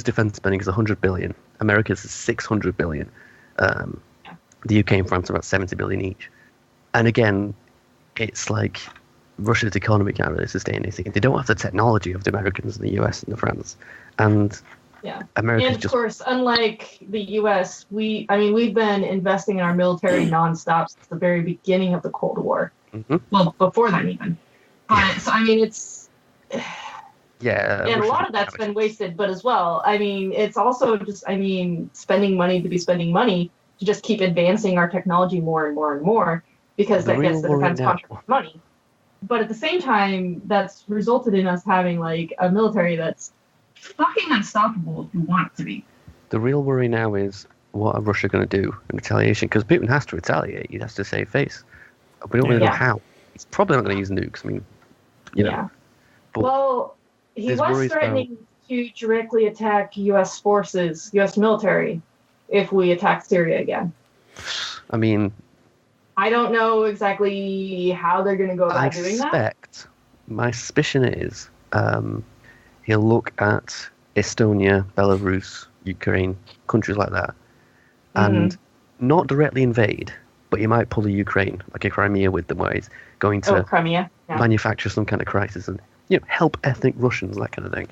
defense spending is 100 billion. America's is 600 billion. The UK and France are about 70 billion each. And again, it's like Russia's economy can't really sustain anything. They don't have the technology of the Americans and the US and the France. And America's and of course, unlike the U.S., we've been investing in our military nonstop since the very beginning of the Cold War. Mm-hmm. Well, before then even. But so it's and a lot of that's been wasted. But as well, it's also just spending money to be spending money to just keep advancing our technology more and more and more because that gets the defense contract money. But at the same time, that's resulted in us having like a military that's fucking unstoppable if you want it to be. The real worry now is what are Russia going to do in retaliation? Because Putin has to retaliate. He has to save face. We don't really know how. He's probably not going to use nukes. But well, he was threatening to directly attack U.S. forces, U.S. military, if we attack Syria again. I don't know exactly how they're going to go about doing that. My suspicion is he'll look at Estonia, Belarus, Ukraine, countries like that, and not directly invade, but he might pull a Ukraine, like a Crimea with them, where he's going to manufacture some kind of crisis and help ethnic Russians, that kind of thing.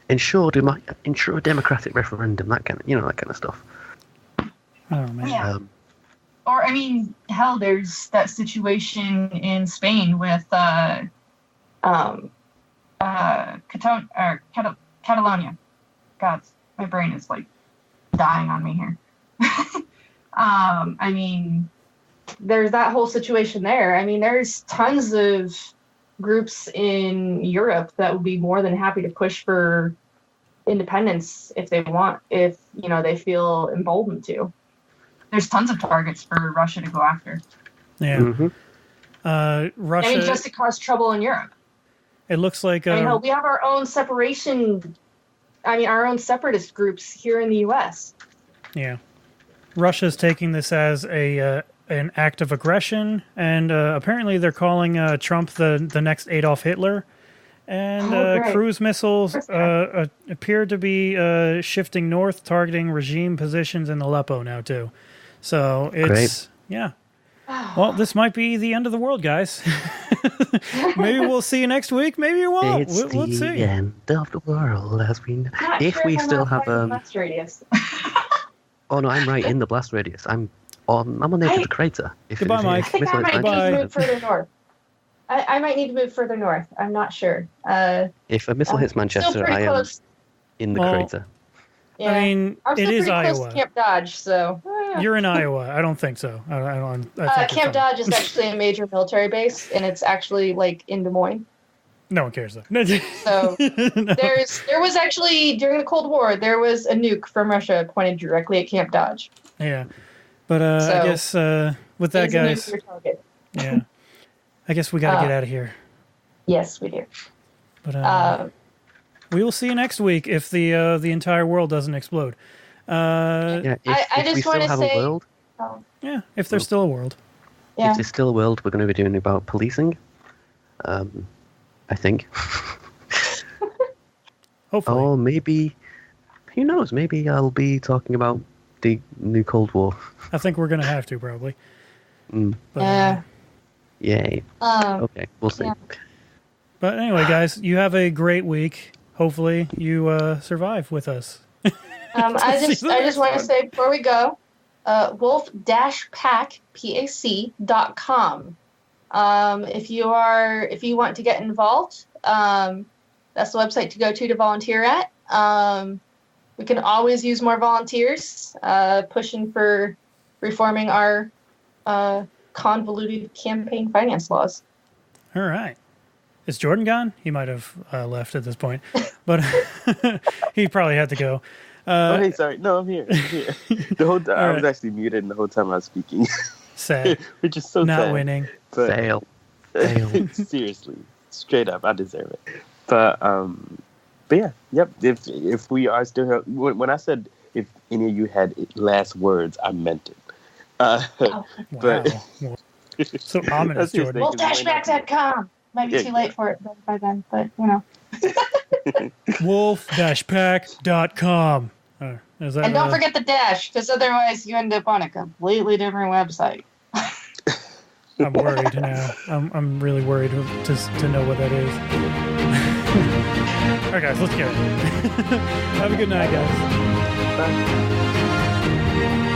Ensure a democratic referendum, that kind of stuff. Oh man. Yeah. Or hell, there's that situation in Spain with Catalonia. God, my brain is like dying on me here. There's that whole situation there. There's tons of groups in Europe that would be more than happy to push for independence if they want, if they feel emboldened to. There's tons of targets for Russia to go after. Yeah. Mm-hmm. Russia. Just to cause trouble in Europe. It looks like we have our own separation. Our own separatist groups here in the U.S. Yeah, Russia's taking this as an act of aggression, and apparently they're calling Trump the next Adolf Hitler. And cruise missiles appear to be shifting north, targeting regime positions in Aleppo now too. So it's Well, this might be the end of the world, guys. Maybe we'll see you next week. Maybe you won't. It's we'll see. the end of the world as we know. If we still have blast radius. Oh no, I'm right in the blast radius. I'm on the edge of the crater. Goodbye, Mike. I think I might need to move further north. I might need to move further north. I'm not sure. If a missile hits Manchester, I am in the crater. Yeah. I mean, I'm it is pretty Iowa. close to Camp Dodge, so. You're in Iowa. I don't think so. I think Camp Dodge is actually a major military base, and it's actually like in Des Moines. No one cares, though. So No. there was actually, during the Cold War, there was a nuke from Russia pointed directly at Camp Dodge. Yeah. But I guess with that, It's a guys, nuclear target. yeah. I guess we got to get out of here. Yes, we do. But we will see you next week if the entire world doesn't explode. Yeah, I just we still wanna have say- a world, Yeah, if there's still a world. Yeah. if there's still a world, we're going to be doing about policing. I think. Hopefully. Or maybe, who knows? Maybe I'll be talking about the new Cold War. I think we're going to have to, probably. Mm. But, Yeah. Yay. Okay, we'll see. Yeah. But anyway, guys, you have a great week. Hopefully you survive with us. I just want to say before we go, Wolf-PAC, PAC.com. If you want to get involved, that's the website to go to volunteer at. We can always use more volunteers, pushing for reforming our convoluted campaign finance laws. All right. Is Jordan gone? He might have left at this point, but he probably had to go. Hey, sorry. No, I'm here. The whole time, I was actually muted the whole time I was speaking. Sad. Which is so Not sad. winning. But Fail. seriously, straight up, I deserve it. But yeah, yep. If we are still here, when I said if any of you had last words, I meant it. Wow. But So ominous, Jordan. Wolf-PAC.com. Might be too late for it by then, but you know. Wolf-PAC.com. Is that And don't forget the dash, because otherwise you end up on a completely different website. I'm worried now. I'm really worried to know what that is. All right, guys, let's go. Have a good night, guys. Bye.